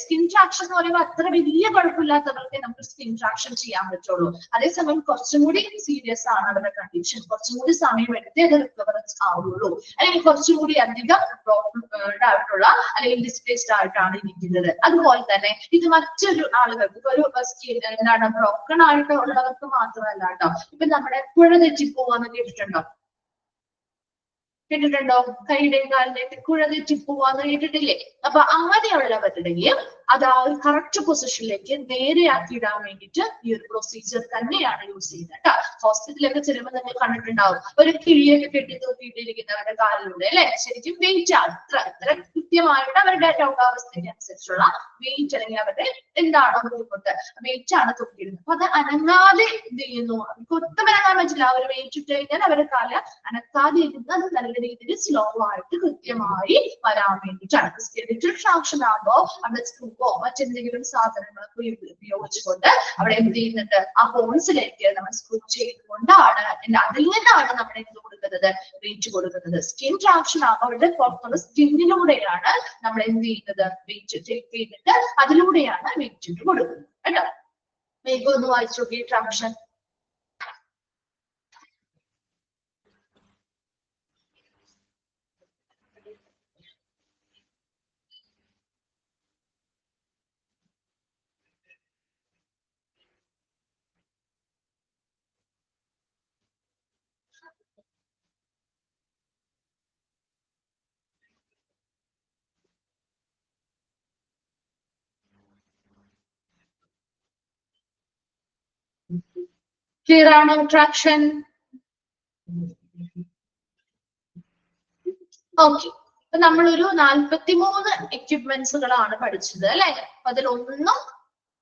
സ്കിൻ ട്രാക്ഷൻ എന്ന് പറയുമ്പോൾ അത്ര വലിയ കുഴപ്പമില്ലാത്തവർക്ക് നമുക്ക് സ്കിൻ ട്രാക്ഷൻ ചെയ്യാൻ പറ്റുള്ളൂ. അതേസമയം കുറച്ചും കൂടി സീരിയസ് ആണ് അവരുടെ കണ്ടീഷൻ, കുറച്ചും കൂടി സമയം എടുത്തേ അത് റിക്കവർ ആവുള്ളൂ, അല്ലെങ്കിൽ കുറച്ചും കൂടി അധികം ബ്രോക്കൺഡ് ആയിട്ടുള്ള അല്ലെങ്കിൽ ഡിസ്പ്ലേസ്ഡ് ആയിട്ടാണ് ഇരിക്കുന്നത്. അതുപോലെ തന്നെ ഇത് മറ്റൊരു ആളുകൾക്ക് ഒരു സ്കിൻ എന്താണ് ബ്രോക്കൺ ആയിട്ട് ഉള്ളവർക്ക് മാത്രമല്ല കേട്ടോ. ഇപ്പൊ നമ്മുടെ പുഴ തെറ്റിപ്പോവാന്ന് കേട്ടിട്ടുണ്ടോ? കേട്ടിട്ടുണ്ടോ? കൈയുടെയും കാലിന്റെയൊക്കെ കുഴ തെറ്റിപ്പോവാന്ന് കേട്ടിട്ടില്ലേ? അപ്പൊ അങ്ങനെയുള്ളവരുടെയും അത് ആ ഒരു കറക്റ്റ് പൊസിഷനിലേക്ക് നേരെയാക്കിയിടാൻ വേണ്ടിയിട്ട് ഈ ഒരു പ്രൊസീജിയർ തന്നെയാണ് യൂസ് ചെയ്യുന്നത് കേട്ടോ. ഹോസ്പിറ്റലൊക്കെ ചെല്ലുമ്പോൾ നിങ്ങൾ കണ്ടിട്ടുണ്ടാവും ഒരു കിഴിയൊക്കെ കെട്ടി തൂക്കിയിട്ടിരിക്കുന്നവരുടെ കാലിലൂടെ അല്ലെ. ശരിക്കും വെയിറ്റ് ആണ് ഇത്ര കൃത്യമായിട്ട് അവരുടെ രോഗാവസ്ഥയ്ക്ക് അനുസരിച്ചുള്ള വെയിറ്റ് അല്ലെങ്കിൽ അവരുടെ എന്താണോ ബുദ്ധിമുട്ട് വെയിറ്റ് ആണ് തൂക്കിയിടുന്നത്. അപ്പൊ അത് അനങ്ങാതെ എന്ത് ചെയ്യുന്നു, അവർക്ക് ഒട്ടും അനങ്ങാൻ പറ്റില്ല. അവർ വെയിറ്റ് ഇട്ട് കഴിഞ്ഞാൽ അവരുടെ കാല് അനക്കാതെ ഇരുന്ന് അത് നല്ല രീതിയിൽ സ്ലോ ആയിട്ട് കൃത്യമായി വരാൻ വേണ്ടിയിട്ടാണ്. സ്കെലിറ്റൽ ട്രാക്ഷൻ ആകുമ്പോൾ അവിടെ സ്ക്രൂവോ മറ്റെന്തെങ്കിലും സാധനങ്ങളൊക്കെ ഉപയോഗിച്ചുകൊണ്ട് അവിടെ എന്ത് ചെയ്യുന്നുണ്ട്, ആ ബോൺസിലേക്ക് നമ്മൾ സ്ക്രൂ ചെയ്തുകൊണ്ടാണ് അതിൽ നിന്നാണ് നമ്മൾ എന്ത് കൊടുക്കുന്നത്, വെയിറ്റ് കൊടുക്കുന്നത്. സ്കിൻ ട്രാക്ഷൻ ആകുമ്പോൾ അവിടെ പുറത്തുള്ള സ്കിന്നിലൂടെയാണ് നമ്മൾ എന്ത് ചെയ്യുന്നത്, വെയിറ്റ് ടേക്ക് ചെയ്തിട്ട് അതിലൂടെയാണ് വെയിറ്റ് ഇട്ട് കൊടുക്കുന്നത് കേട്ടോ. വേഗം ഒന്ന് വായിച്ചു നോക്കി ട്രാക്ഷൻ. ക്ലിയർ ആണോ ട്രാക്ഷൻ? ഓക്കെ, അപ്പൊ നമ്മളൊരു 43 എക്യുപ്മെന്റ്സുകളാണ് പഠിച്ചത് അല്ലെ. അപ്പൊ അതിലൊന്നും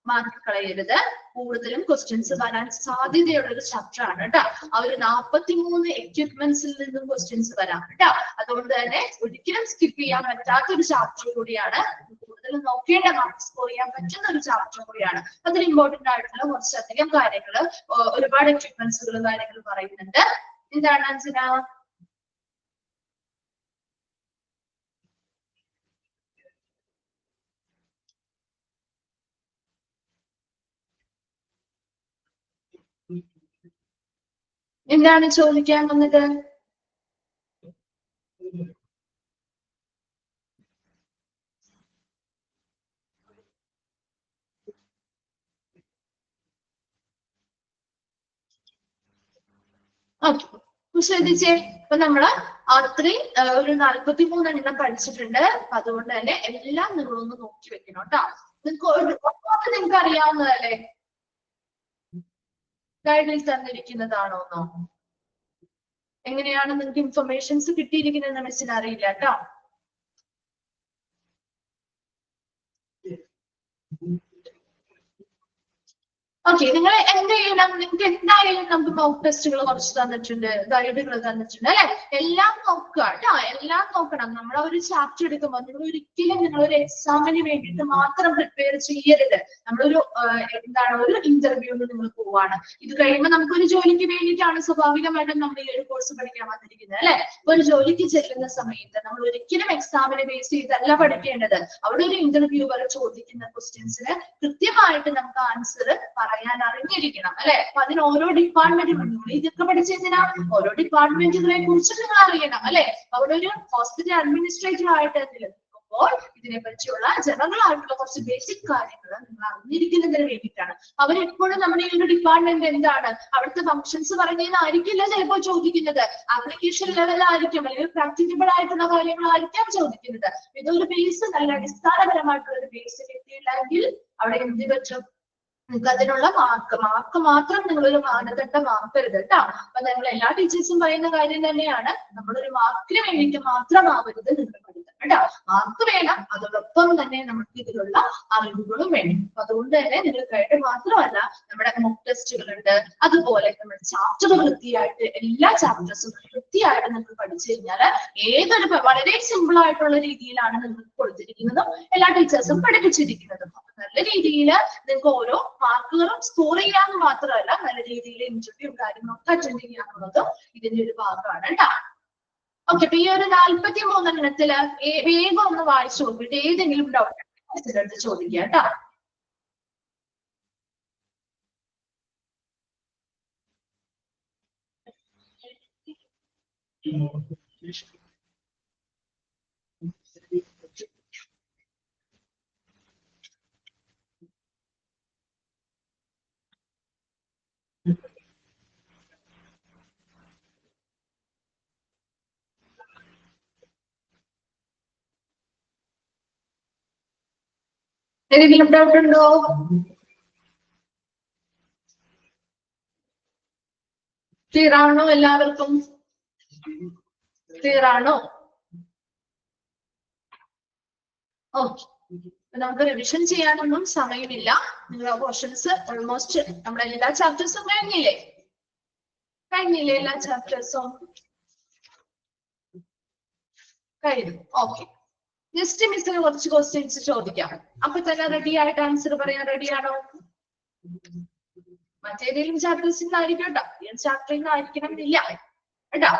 മാർക്ക് കളയരുത്, കൂടുതലും ക്വസ്റ്റ്യൻസ് വരാൻ സാധ്യതയുള്ള ഒരു ചാപ്റ്റർ ആണ് കേട്ടോ. ആ ഒരു 43 എക്യുപ്മെന്റ്സിൽ നിന്നും ക്വസ്റ്റ്യൻസ് വരാം കേട്ടോ. അതുകൊണ്ട് തന്നെ ഒരിക്കലും സ്കിപ്പ് ചെയ്യാൻ പറ്റാത്ത ഒരു ചാപ്റ്റർ കൂടിയാണ്, കൂടുതൽ നോക്കേണ്ട മാർക്ക് സ്കോർ ചെയ്യാൻ പറ്റുന്ന ഒരു ചാപ്റ്റർ കൂടിയാണ്. അതിൽ ഇമ്പോർട്ടന്റ് ആയിട്ടുള്ള കുറച്ചധികം കാര്യങ്ങൾ, ഒരുപാട് എക്യുപ്മെന്റ്സുകൾ കാര്യങ്ങൾ പറയുന്നുണ്ട്. എന്താണ് അഞ്ജന? എന്താണ് ചോദിക്കാൻ വന്നത്? ഓക്കെ, ശ്രദ്ധിച്ചേ. അപ്പൊ നമ്മള് അത്രയും ഒരു 43 എണ്ണം പഠിച്ചിട്ടുണ്ട്. അതുകൊണ്ട് തന്നെ എല്ലാം നിങ്ങളൊന്ന് നോക്കി വെക്കണം കേട്ടോ. നിങ്ങൾക്ക് അറിയാവുന്നതല്ലേ, ഗൈഡിൽ തന്നിരിക്കുന്നതാണോന്നോ, എങ്ങനെയാണ് നിങ്ങൾക്ക് ഇൻഫർമേഷൻസ് കിട്ടിയിരിക്കുന്നതെന്ന് മിസ്സിന് അറിയില്ല കേട്ടോ. ഓക്കെ, നിങ്ങൾ എന്ത് ചെയ്യണം, നിങ്ങൾക്ക് എന്തായാലും നമുക്ക് മോക്ക് ടെസ്റ്റുകൾ കുറച്ച് തന്നിട്ടുണ്ട്, ഗൈഡുകൾ തന്നിട്ടുണ്ട് അല്ലെ. എല്ലാം നോക്കുക കേട്ടോ, എല്ലാം നോക്കണം. നമ്മൾ ഒരു ചാപ്റ്റർ എടുക്കുമ്പോൾ നിങ്ങൾ ഒരിക്കലും നിങ്ങളൊരു എക്സാമിന് വേണ്ടിയിട്ട് മാത്രം പ്രിപ്പയർ ചെയ്യരുത്. നമ്മളൊരു എന്താണ് ഒരു ഇന്റർവ്യൂവിന് നിങ്ങൾ പോവാണ്, ഇത് കഴിയുമ്പോൾ നമുക്കൊരു ജോലിക്ക് വേണ്ടിയിട്ടാണ് സ്വാഭാവികമായിട്ടും നമ്മൾ ഈ ഒരു കോഴ്സ് പഠിക്കാൻ വന്നിരിക്കുന്നത് അല്ലെ. ഒരു ജോലിക്ക് ചെല്ലുന്ന സമയത്ത് നമ്മൾ ഒരിക്കലും എക്സാമിനെ ബേസ് ചെയ്തല്ല പഠിക്കേണ്ടത്. അവിടെ ഒരു ഇന്റർവ്യൂവർ ചോദിക്കുന്ന ക്വസ്റ്റ്യൻസിന് കൃത്യമായിട്ട് നമുക്ക് ആൻസർ പറയാൻ അറിഞ്ഞിരിക്കണം അല്ലെ. അപ്പൊ അതിന് ഓരോ ഡിപ്പാർട്ട്മെന്റും ഇതൊക്കെ പഠിച്ചതിനാ ഓരോ ഡിപ്പാർട്ട്മെന്റുകളെ കുറിച്ച് നിങ്ങൾ അറിയണം അല്ലെ. അവിടെ ഒരു ഹോസ്പിറ്റൽ അഡ്മിനിസ്ട്രേറ്റീവ് ആയിട്ട് നിൽക്കുമ്പോൾ ഇതിനെ പറ്റിയുള്ള ജനറൽ ആയിട്ടുള്ള കുറച്ച് ബേസിക് കാര്യങ്ങൾ നിങ്ങൾ അറിഞ്ഞിരിക്കുന്നതിന് വേണ്ടിയിട്ടാണ്. അവരെപ്പോഴും നമ്മുടെ ഈ ഒരു ഡിപ്പാർട്ട്മെന്റ് എന്താണ്, അവിടുത്തെ ഫംഗ്ഷൻസ് പറയുന്നതായിരിക്കില്ല ചിലപ്പോൾ ചോദിക്കുന്നത്, ആപ്ലിക്കേഷൻ ലെവലായിരിക്കും അല്ലെങ്കിൽ പ്രാക്ടിക്കബിൾ ആയിട്ടുള്ള കാര്യങ്ങളായിരിക്കാം ചോദിക്കുന്നത്. ഇതൊരു ബേസ് നല്ല അടിസ്ഥാനപരമായിട്ടുള്ള ഒരു ബേസ് കിട്ടിയില്ലെങ്കിൽ അവിടെ എന്ത് പറ്റും, നിങ്ങൾക്ക് അതിനുള്ള മാർക്ക് മാത്രം നിങ്ങളൊരു മാനദണ്ഡമാക്കരുത് കേട്ടോ. അപ്പൊ നിങ്ങൾ എല്ലാ ടീച്ചേഴ്സും പറയുന്ന കാര്യം തന്നെയാണ്, നമ്മളൊരു മാർക്കിന് വേണ്ടിയിട്ട് മാത്രമാവരുത് നിങ്ങൾ പഠിക്കുന്നത്. കേട്ടോ. മാർക്ക് വേണം, അതോടൊപ്പം തന്നെ നമുക്ക് ഇതിലുള്ള അറിവുകളും വേണം. അപ്പൊ അതുകൊണ്ട് തന്നെ നിങ്ങൾക്കായിട്ട് മാത്രമല്ല നമ്മുടെ മോക്ക് ടെസ്റ്റുകളുണ്ട്, അതുപോലെ നമ്മുടെ ചാപ്റ്റർ വൃത്തിയായിട്ട് എല്ലാ ചാപ്റ്റേഴ്സും വൃത്തിയായിട്ട് നിങ്ങൾക്ക് പഠിച്ചു കഴിഞ്ഞാൽ ഏതൊരു വളരെ സിമ്പിൾ ആയിട്ടുള്ള രീതിയിലാണ് നിങ്ങൾക്ക് കൊടുത്തിരിക്കുന്നതും എല്ലാ ടീച്ചേഴ്സും പഠിപ്പിച്ചിരിക്കുന്നതും. അപ്പൊ നല്ല രീതിയിൽ നിങ്ങൾക്ക് ഓരോ മാർക്കുകളും സ്കോർ ചെയ്യാന്ന് മാത്രമല്ല നല്ല രീതിയിൽ ഇന്റർവ്യൂ കാര്യങ്ങളൊക്കെ അറ്റൻഡ് ചെയ്യാന്നുള്ളതും ഇതിന്റെ ഒരു ഭാഗമാണ് കേട്ടോ. ഓക്കെ, അപ്പൊ ഈ ഒരു 43 എണ്ണത്തില് വേഗം ഒന്ന് വായിച്ചു നോക്കിയിട്ട് ഏതെങ്കിലും ഡൗട്ട് ചോദിക്കുക കേട്ടോ. ഏതെങ്കിലും ഡൗട്ട് ഉണ്ടോ? ക്ലിയർ ആണോ എല്ലാവർക്കും? ക്ലിയർ ആണോ? ഓക്കെ, നമുക്ക് റിവിഷൻ ചെയ്യാനൊന്നും സമയമില്ല. നിങ്ങളുടെ പോർഷൻസ് ഓൾമോസ്റ്റ് നമ്മുടെ എല്ലാ ചാപ്റ്റേഴ്സും കഴിഞ്ഞില്ലേ? എല്ലാ ചാപ്റ്റേഴ്സും കഴിഞ്ഞു. ഓക്കെ, ജസ്റ്റ് മിസ്സിന് കുറച്ച് ക്വസ്റ്റ്യൻസ് ചോദിക്കാം. അപ്പൊ തന്നെ റെഡി ആയിട്ട് ആൻസർ പറയാൻ റെഡിയാണോ? മറ്റേതെങ്കിലും ചാപ്റ്റേഴ്സിൽ നിന്നായിരിക്കും കേട്ടോ, ഈ ചാപ്റ്ററിൽ നിന്നായിരിക്കണം എന്നില്ല കേട്ടോ.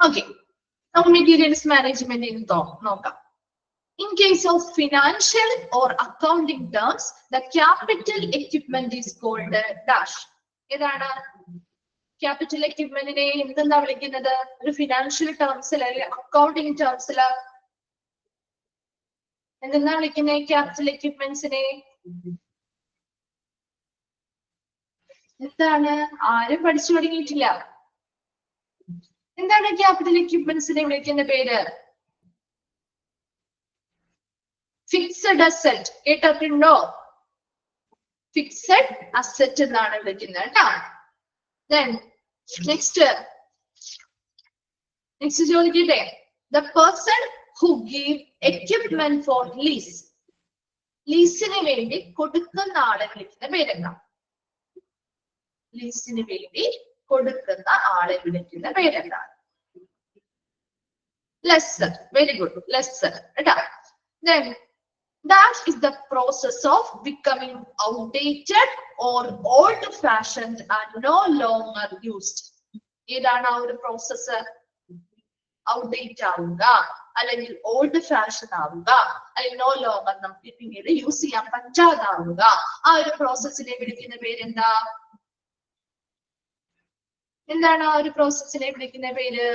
ഓക്കെ, നമുക്ക് മെറ്റീരിയൽസ് മാനേജ്മെന്റ് നോക്കാം. In case of financial or accounting terms, the capital equipment is called dash. ഏതാണ് ക്യാപിറ്റൽ എക്യുപ്മെന്റിനെ എന്തെന്നാ വിളിക്കുന്നത്? ഒരു ഫിനാൻഷ്യൽ ടേംസിൽ അല്ലെങ്കിൽ അക്കൗണ്ടിങ് ടേംസിൽ എന്തെന്നാ വിളിക്കുന്നത്? ക്യാപിറ്റൽ എക്യുപ്മെന്റ്സിനെ എന്താണ്? ആരും പഠിച്ചു തുടങ്ങിയിട്ടില്ല. എന്താണ് ക്യാപിറ്റൽ എക്യുപ്മെന്റ്സിനെ വിളിക്കുന്ന പേര്? Fixed asset. കേട്ടിട്ടുണ്ടോ? ഫിക്സഡ് അസറ്റ് എന്നാണ് വിളിക്കുന്നത് കേട്ടോ. Then next ചോദിക്കട്ടെ. The person who give equipment for lease. ലീസിന് വേണ്ടി കൊടുക്കുന്ന ആളെ വിളിക്കുന്ന പേരെന്താ? ലീസിന് വേണ്ടി കൊടുക്കുന്ന ആളെ വിളിക്കുന്ന പേരെന്താണ്? ലെസ്സർ. വെരി ഗുഡ്, ലെസ്സർ കേട്ടോ. Then that is the process of becoming outdated or old-fashioned and no longer used. ഏതാണ് ആ ഒരു പ്രോസസ്സ്? ഔട്ട്ഡേറ്റ് ആവുക, അല്ലെങ്കിൽ ഓൾഡ് ഫാഷൻ ആവുക, അല്ലെങ്കിൽ നോ ലോങ്ങർ നമുക്ക് പിന്നീട് യൂസ് ചെയ്യാൻ പറ്റാതാവുക. ആ ഒരു പ്രോസസ്സിനെ വിളിക്കുന്ന പേരെന്താ? എന്താണ് ആ ഒരു പ്രോസസ്സിനെ വിളിക്കുന്ന പേര്?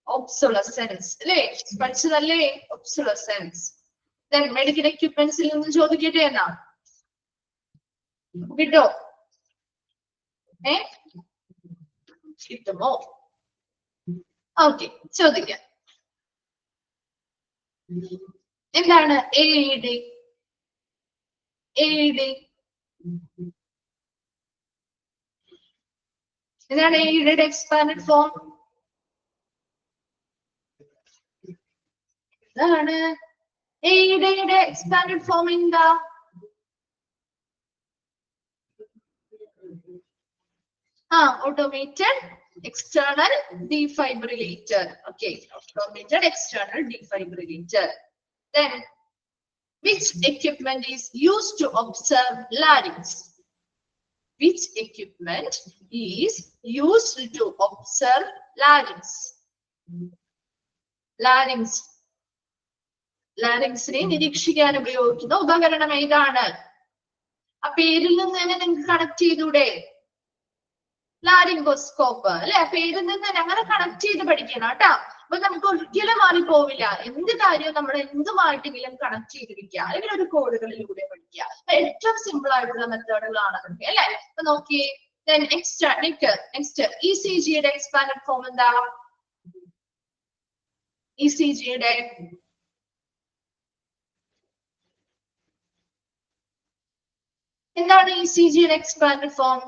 ഒബ്സൊളസെൻസ് അല്ലേ? പഠിച്ചതല്ലേ ഒബ്സൊളസെൻസ്. മെഡിക്കൽ എക്യുപ്മെന്റ്സിൽ നിന്ന് ചോദിക്കട്ടെ എന്നാ? കിട്ടോ? കിട്ടുമോ? ഓക്കെ, ചോദിക്കാം. എന്താണ് AED? AED എന്താണ്? AEDയുടെ എക്സ്പാൻഡഡ് ഫോം എന്താണ്? AEDയുടെ എക്സ്പാൻഡഡ് ഫോം എന്താ? Automated external defibrillator. Okay, automated external defibrillator. Then which equipment is used to observe larynx? Which equipment is used to observe larynx? ലാരിങ്സിനെ നിരീക്ഷിക്കാൻ ഉപയോഗിക്കുന്ന ഉപകരണം ഏതാണ്? ആ പേരിൽ നിന്ന് തന്നെ നിങ്ങൾക്ക് കണക്ട് ചെയ്തൂടെ? ലാരിങ്കോസ്കോപ്പ് അല്ലെ? ആ പേരിൽ നിന്ന് തന്നെ അങ്ങനെ കണക്ട് ചെയ്ത് പഠിക്കണം കേട്ടോ. അപ്പൊ നമുക്ക് ഒരിക്കലും മാറിപ്പോവില്ല. എന്ത് കാര്യവും നമ്മൾ എന്തുമായിട്ടെങ്കിലും കണക്ട് ചെയ്തിരിക്കുക, അല്ലെങ്കിൽ ഒരു കോഡുകളിലൂടെ പഠിക്കുക. അപ്പൊ ഏറ്റവും സിമ്പിൾ ആയിട്ടുള്ള മെത്തേഡുകളാണ് അതൊക്കെ അല്ലെ? അപ്പൊ നോക്കിയേ. നെക്സ്റ്റ് ECGയുടെ എക്സ്പാൻഡഡ് ഫോം എന്താ? ECGയുടെ എന്താണ്? ECGയുടെ expanded form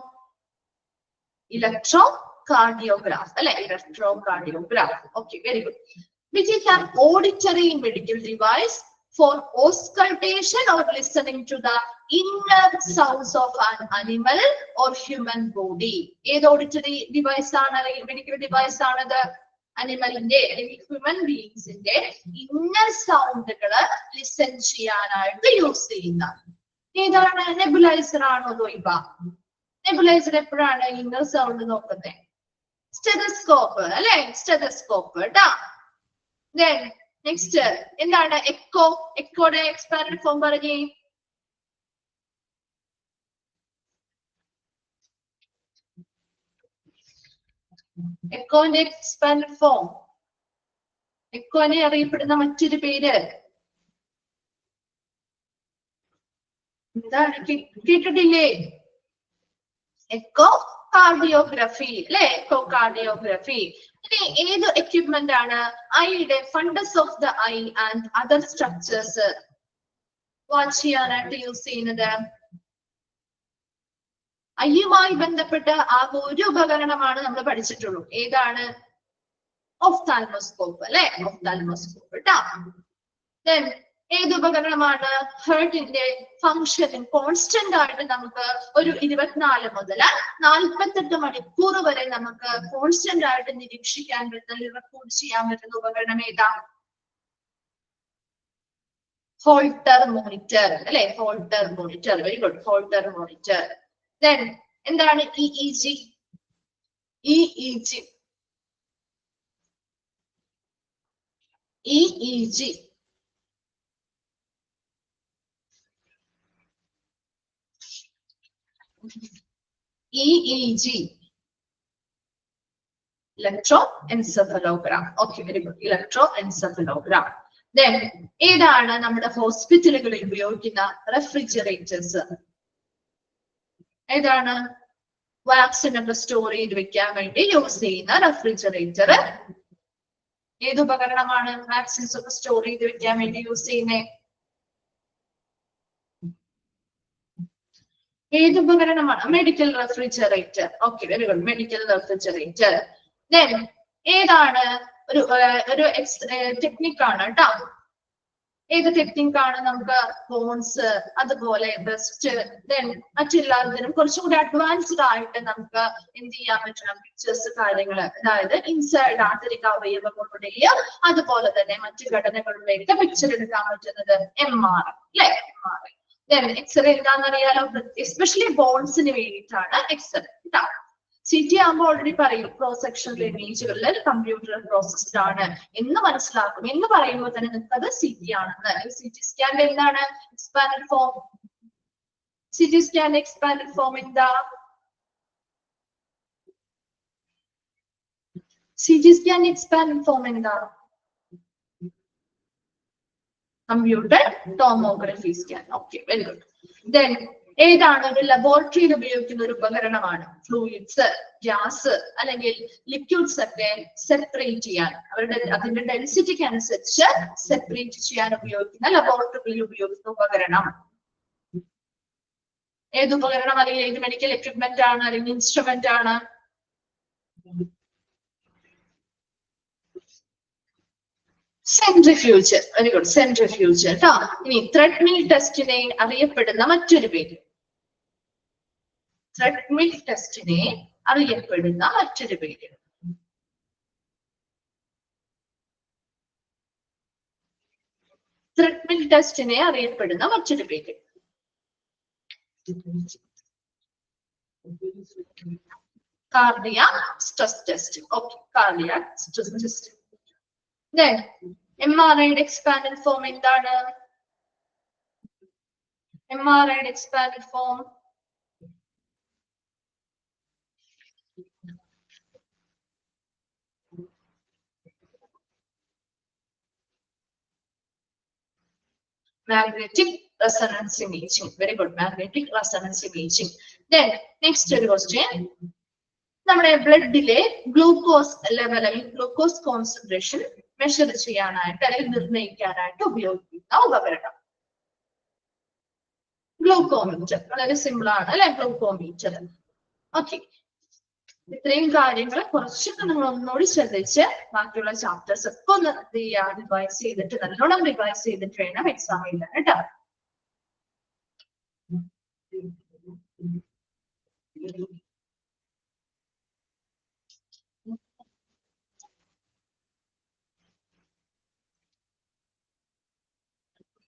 Electrocardiograph. Electrocardiograph. Okay, very good. Which is an auditory medical device for auscultation or listening to the inner sounds of an animal or human body. This auditory device is medical device animal human beings inner sound listen use nebulizer nebulizer inner sound stethoscope stethoscope then next echo expanded form echo and expanded form. Echo ane അറിയപ്പെടുന്ന മറ്റൊരു പേര് എന്താണ് കേട്ടിട്ടില്ലേ? Echocardiography അല്ലെ? Echocardiography. ഇനി ഏത് equipment ആണ് ഐയുടെ fundus of the I and other structures watch ചെയ്യാനായിട്ട് യൂസ് ചെയ്യുന്നത്? ഐയുമായി ബന്ധപ്പെട്ട ആകെ ഒരു ഉപകരണമാണ് നമ്മൾ പഠിച്ചിട്ടുള്ളൂ. ഏതാണ്? ഒഫ്താൽമോസ്കോപ്പ് അല്ലെ? ഒഫ്താൽമോസ്കോപ്പ് കേട്ടോ. ദെൻ ഏത് ഉപകരണമാണ് ഹേർട്ടിന്റെ ഫങ്ഷനിങ് കോൺസ്റ്റന്റ് ആയിട്ട് നമുക്ക് ഒരു 24 മുതൽ 48 മണിക്കൂർ വരെ നമുക്ക് കോൺസ്റ്റന്റ് ആയിട്ട് നിരീക്ഷിക്കാൻ പറ്റുന്ന റെക്കോർഡ് ചെയ്യാൻ പറ്റുന്ന ഉപകരണം ഏതാ? ഹോൾട്ടർ മോണിറ്റർ അല്ലെ? Halter monitor. Very good. Halter monitor. Then എന്താണ് EEG? EEG. EEG. EEG. Electroencephalogram. Okay, very good. Electroencephalogram. Then ഏതാണ് നമ്മുടെ ഹോസ്പിറ്റലുകളിൽ ഉപയോഗിക്കുന്ന റെഫ്രിജറേറ്റേഴ്സ്? ഏതാണ്? വാക്സിൻ ഒക്കെ സ്റ്റോർ ചെയ്ത് വെക്കാൻ വേണ്ടി യൂസ് ചെയ്യുന്ന റെഫ്രിജറേറ്റർ ഏത് ഉപകരണമാണ്? വാക്സിൻസ് ഒക്കെ സ്റ്റോർ ചെയ്ത് വെക്കാൻ വേണ്ടി യൂസ് ചെയ്യുന്നത് ഏത് ഉപകരണമാണ്? Medical refrigerator. Okay, very good. Medical refrigerator. Then ഏതാണ്? ഒരു ടെക്നിക്കാണ് കേട്ടോ. ഏത് ടെക്നിക്കാണ്? നമുക്ക് ബോൺസ് അതുപോലെ ബ്രസ്റ്റ് ദെൻ മറ്റെല്ലാത്തിനും കുറച്ചുകൂടി അഡ്വാൻസ്ഡ് ആയിട്ട് നമുക്ക് എന്ത് ചെയ്യാൻ പറ്റണം? പിക്ചേഴ്സ് കാര്യങ്ങൾ, അതായത് ഇൻസൈഡ് ആന്തരിക അവയവങ്ങളുടെയും അതുപോലെ തന്നെ മറ്റു ഘടനകളുടെയൊക്കെ പിക്ചർ എടുക്കാൻ പറ്റുന്നത് MRI അല്ലെ? MRI. ദെൻ എക്സ്റേ എന്താണെന്നറിയാലോ? എസ്പെഷ്യലി ബോൺസിന് വേണ്ടിയിട്ടാണ് എക്സ്റേ കേട്ടോ. CT ആകുമ്പോൾ ഓൾറെഡി പറയും ക്രോസ് സെക്ഷണൽ ഇമേജുകളിൽ കമ്പ്യൂട്ടർ പ്രോസസ്ഡ് ആണ് എന്ന് മനസ്സിലാക്കും. എന്ന് പറയുമ്പോൾ തന്നെ നിങ്ങൾക്ക് അത് CT ആണെന്ന്. CT സ്കാനിൽ എന്താണ് expanded form? CT scan expanded form എന്താ? CT സ്കാൻ എക്സ്പാൻഡഡ് ഫോം എന്താ? Computer tomography scan. Okay, very good. Then ഏതാണ്? ഒരു ലബോറട്ടറിയിൽ ഉപയോഗിക്കുന്ന ഒരു ഉപകരണമാണ്. ഫ്ലൂയിഡ്സ്, ഗ്യാസ് അല്ലെങ്കിൽ ലിക്വിഡ്സ് ഒക്കെ സെപ്പറേറ്റ് ചെയ്യാൻ, അതിന്റെ ഡെൻസിറ്റിക്ക് അനുസരിച്ച് സെപ്പറേറ്റ് ചെയ്യാൻ ഉപയോഗിക്കുന്ന ലബോറട്ടറിയിൽ ഉപയോഗിക്കുന്ന ഉപകരണം ഏത് ഉപകരണം? അല്ലെങ്കിൽ ഏത് മെഡിക്കൽ എക്വിപ്മെന്റ് ആണ് അല്ലെങ്കിൽ ഇൻസ്ട്രുമെന്റ് ആണ്? സെൻട്രിഫ്യൂജ്. Very good. സെൻട്രിഫ്യൂജ് കേട്ടോ. ഇനി ത്രെഡ്മിൽ ടെസ്റ്റിനെ അറിയപ്പെടുന്ന മറ്റൊരു പേര്? ത്രെഡ്മിൽ ടെസ്റ്റിനെ അറിയപ്പെടുന്ന മറ്റൊരു പേര്? ത്രെഡ്മിൽ ടെസ്റ്റിനെ അറിയപ്പെടുന്ന മറ്റൊരു പേര്? Cardiac stress test. Okay, cardiac stress test. Then MRI expanded form എന്താണ്? MRI expanded form magnetic resonance imaging. Very good. Magnetic resonance imaging. Then next question. നമ്മുടെ ബ്ലഡിലെ ഗ്ലൂക്കോസ് ലെവൽ അല്ലെങ്കിൽ ഗ്ലൂക്കോസ് കോൺസെൻട്രേഷൻ മെഷർ ചെയ്യാനായിട്ട് അല്ലെങ്കിൽ നിർണ്ണയിക്കാനായിട്ട് ഉപയോഗിക്കുന്ന ഉപകരണം? ഗ്ലൂക്കോമീറ്റർ. വളരെ simple ആണ് അല്ലെ? ഗ്ലൂക്കോമീറ്റർ. ഓക്കെ, ഇത്രയും കാര്യങ്ങൾ കുറച്ചൊക്കെ നിങ്ങൾ ഒന്നുകൂടി ശ്രദ്ധിച്ച് ബാക്കിയുള്ള ചാപ്റ്റേഴ്സ് ഒക്കെ ഒന്ന് എന്ത് ചെയ്യുക, റിവൈസ് ചെയ്തിട്ട് നല്ലോണം റിവൈസ് ചെയ്തിട്ട് വേണം എക്സാം എഴുതാൻ കേട്ടോ.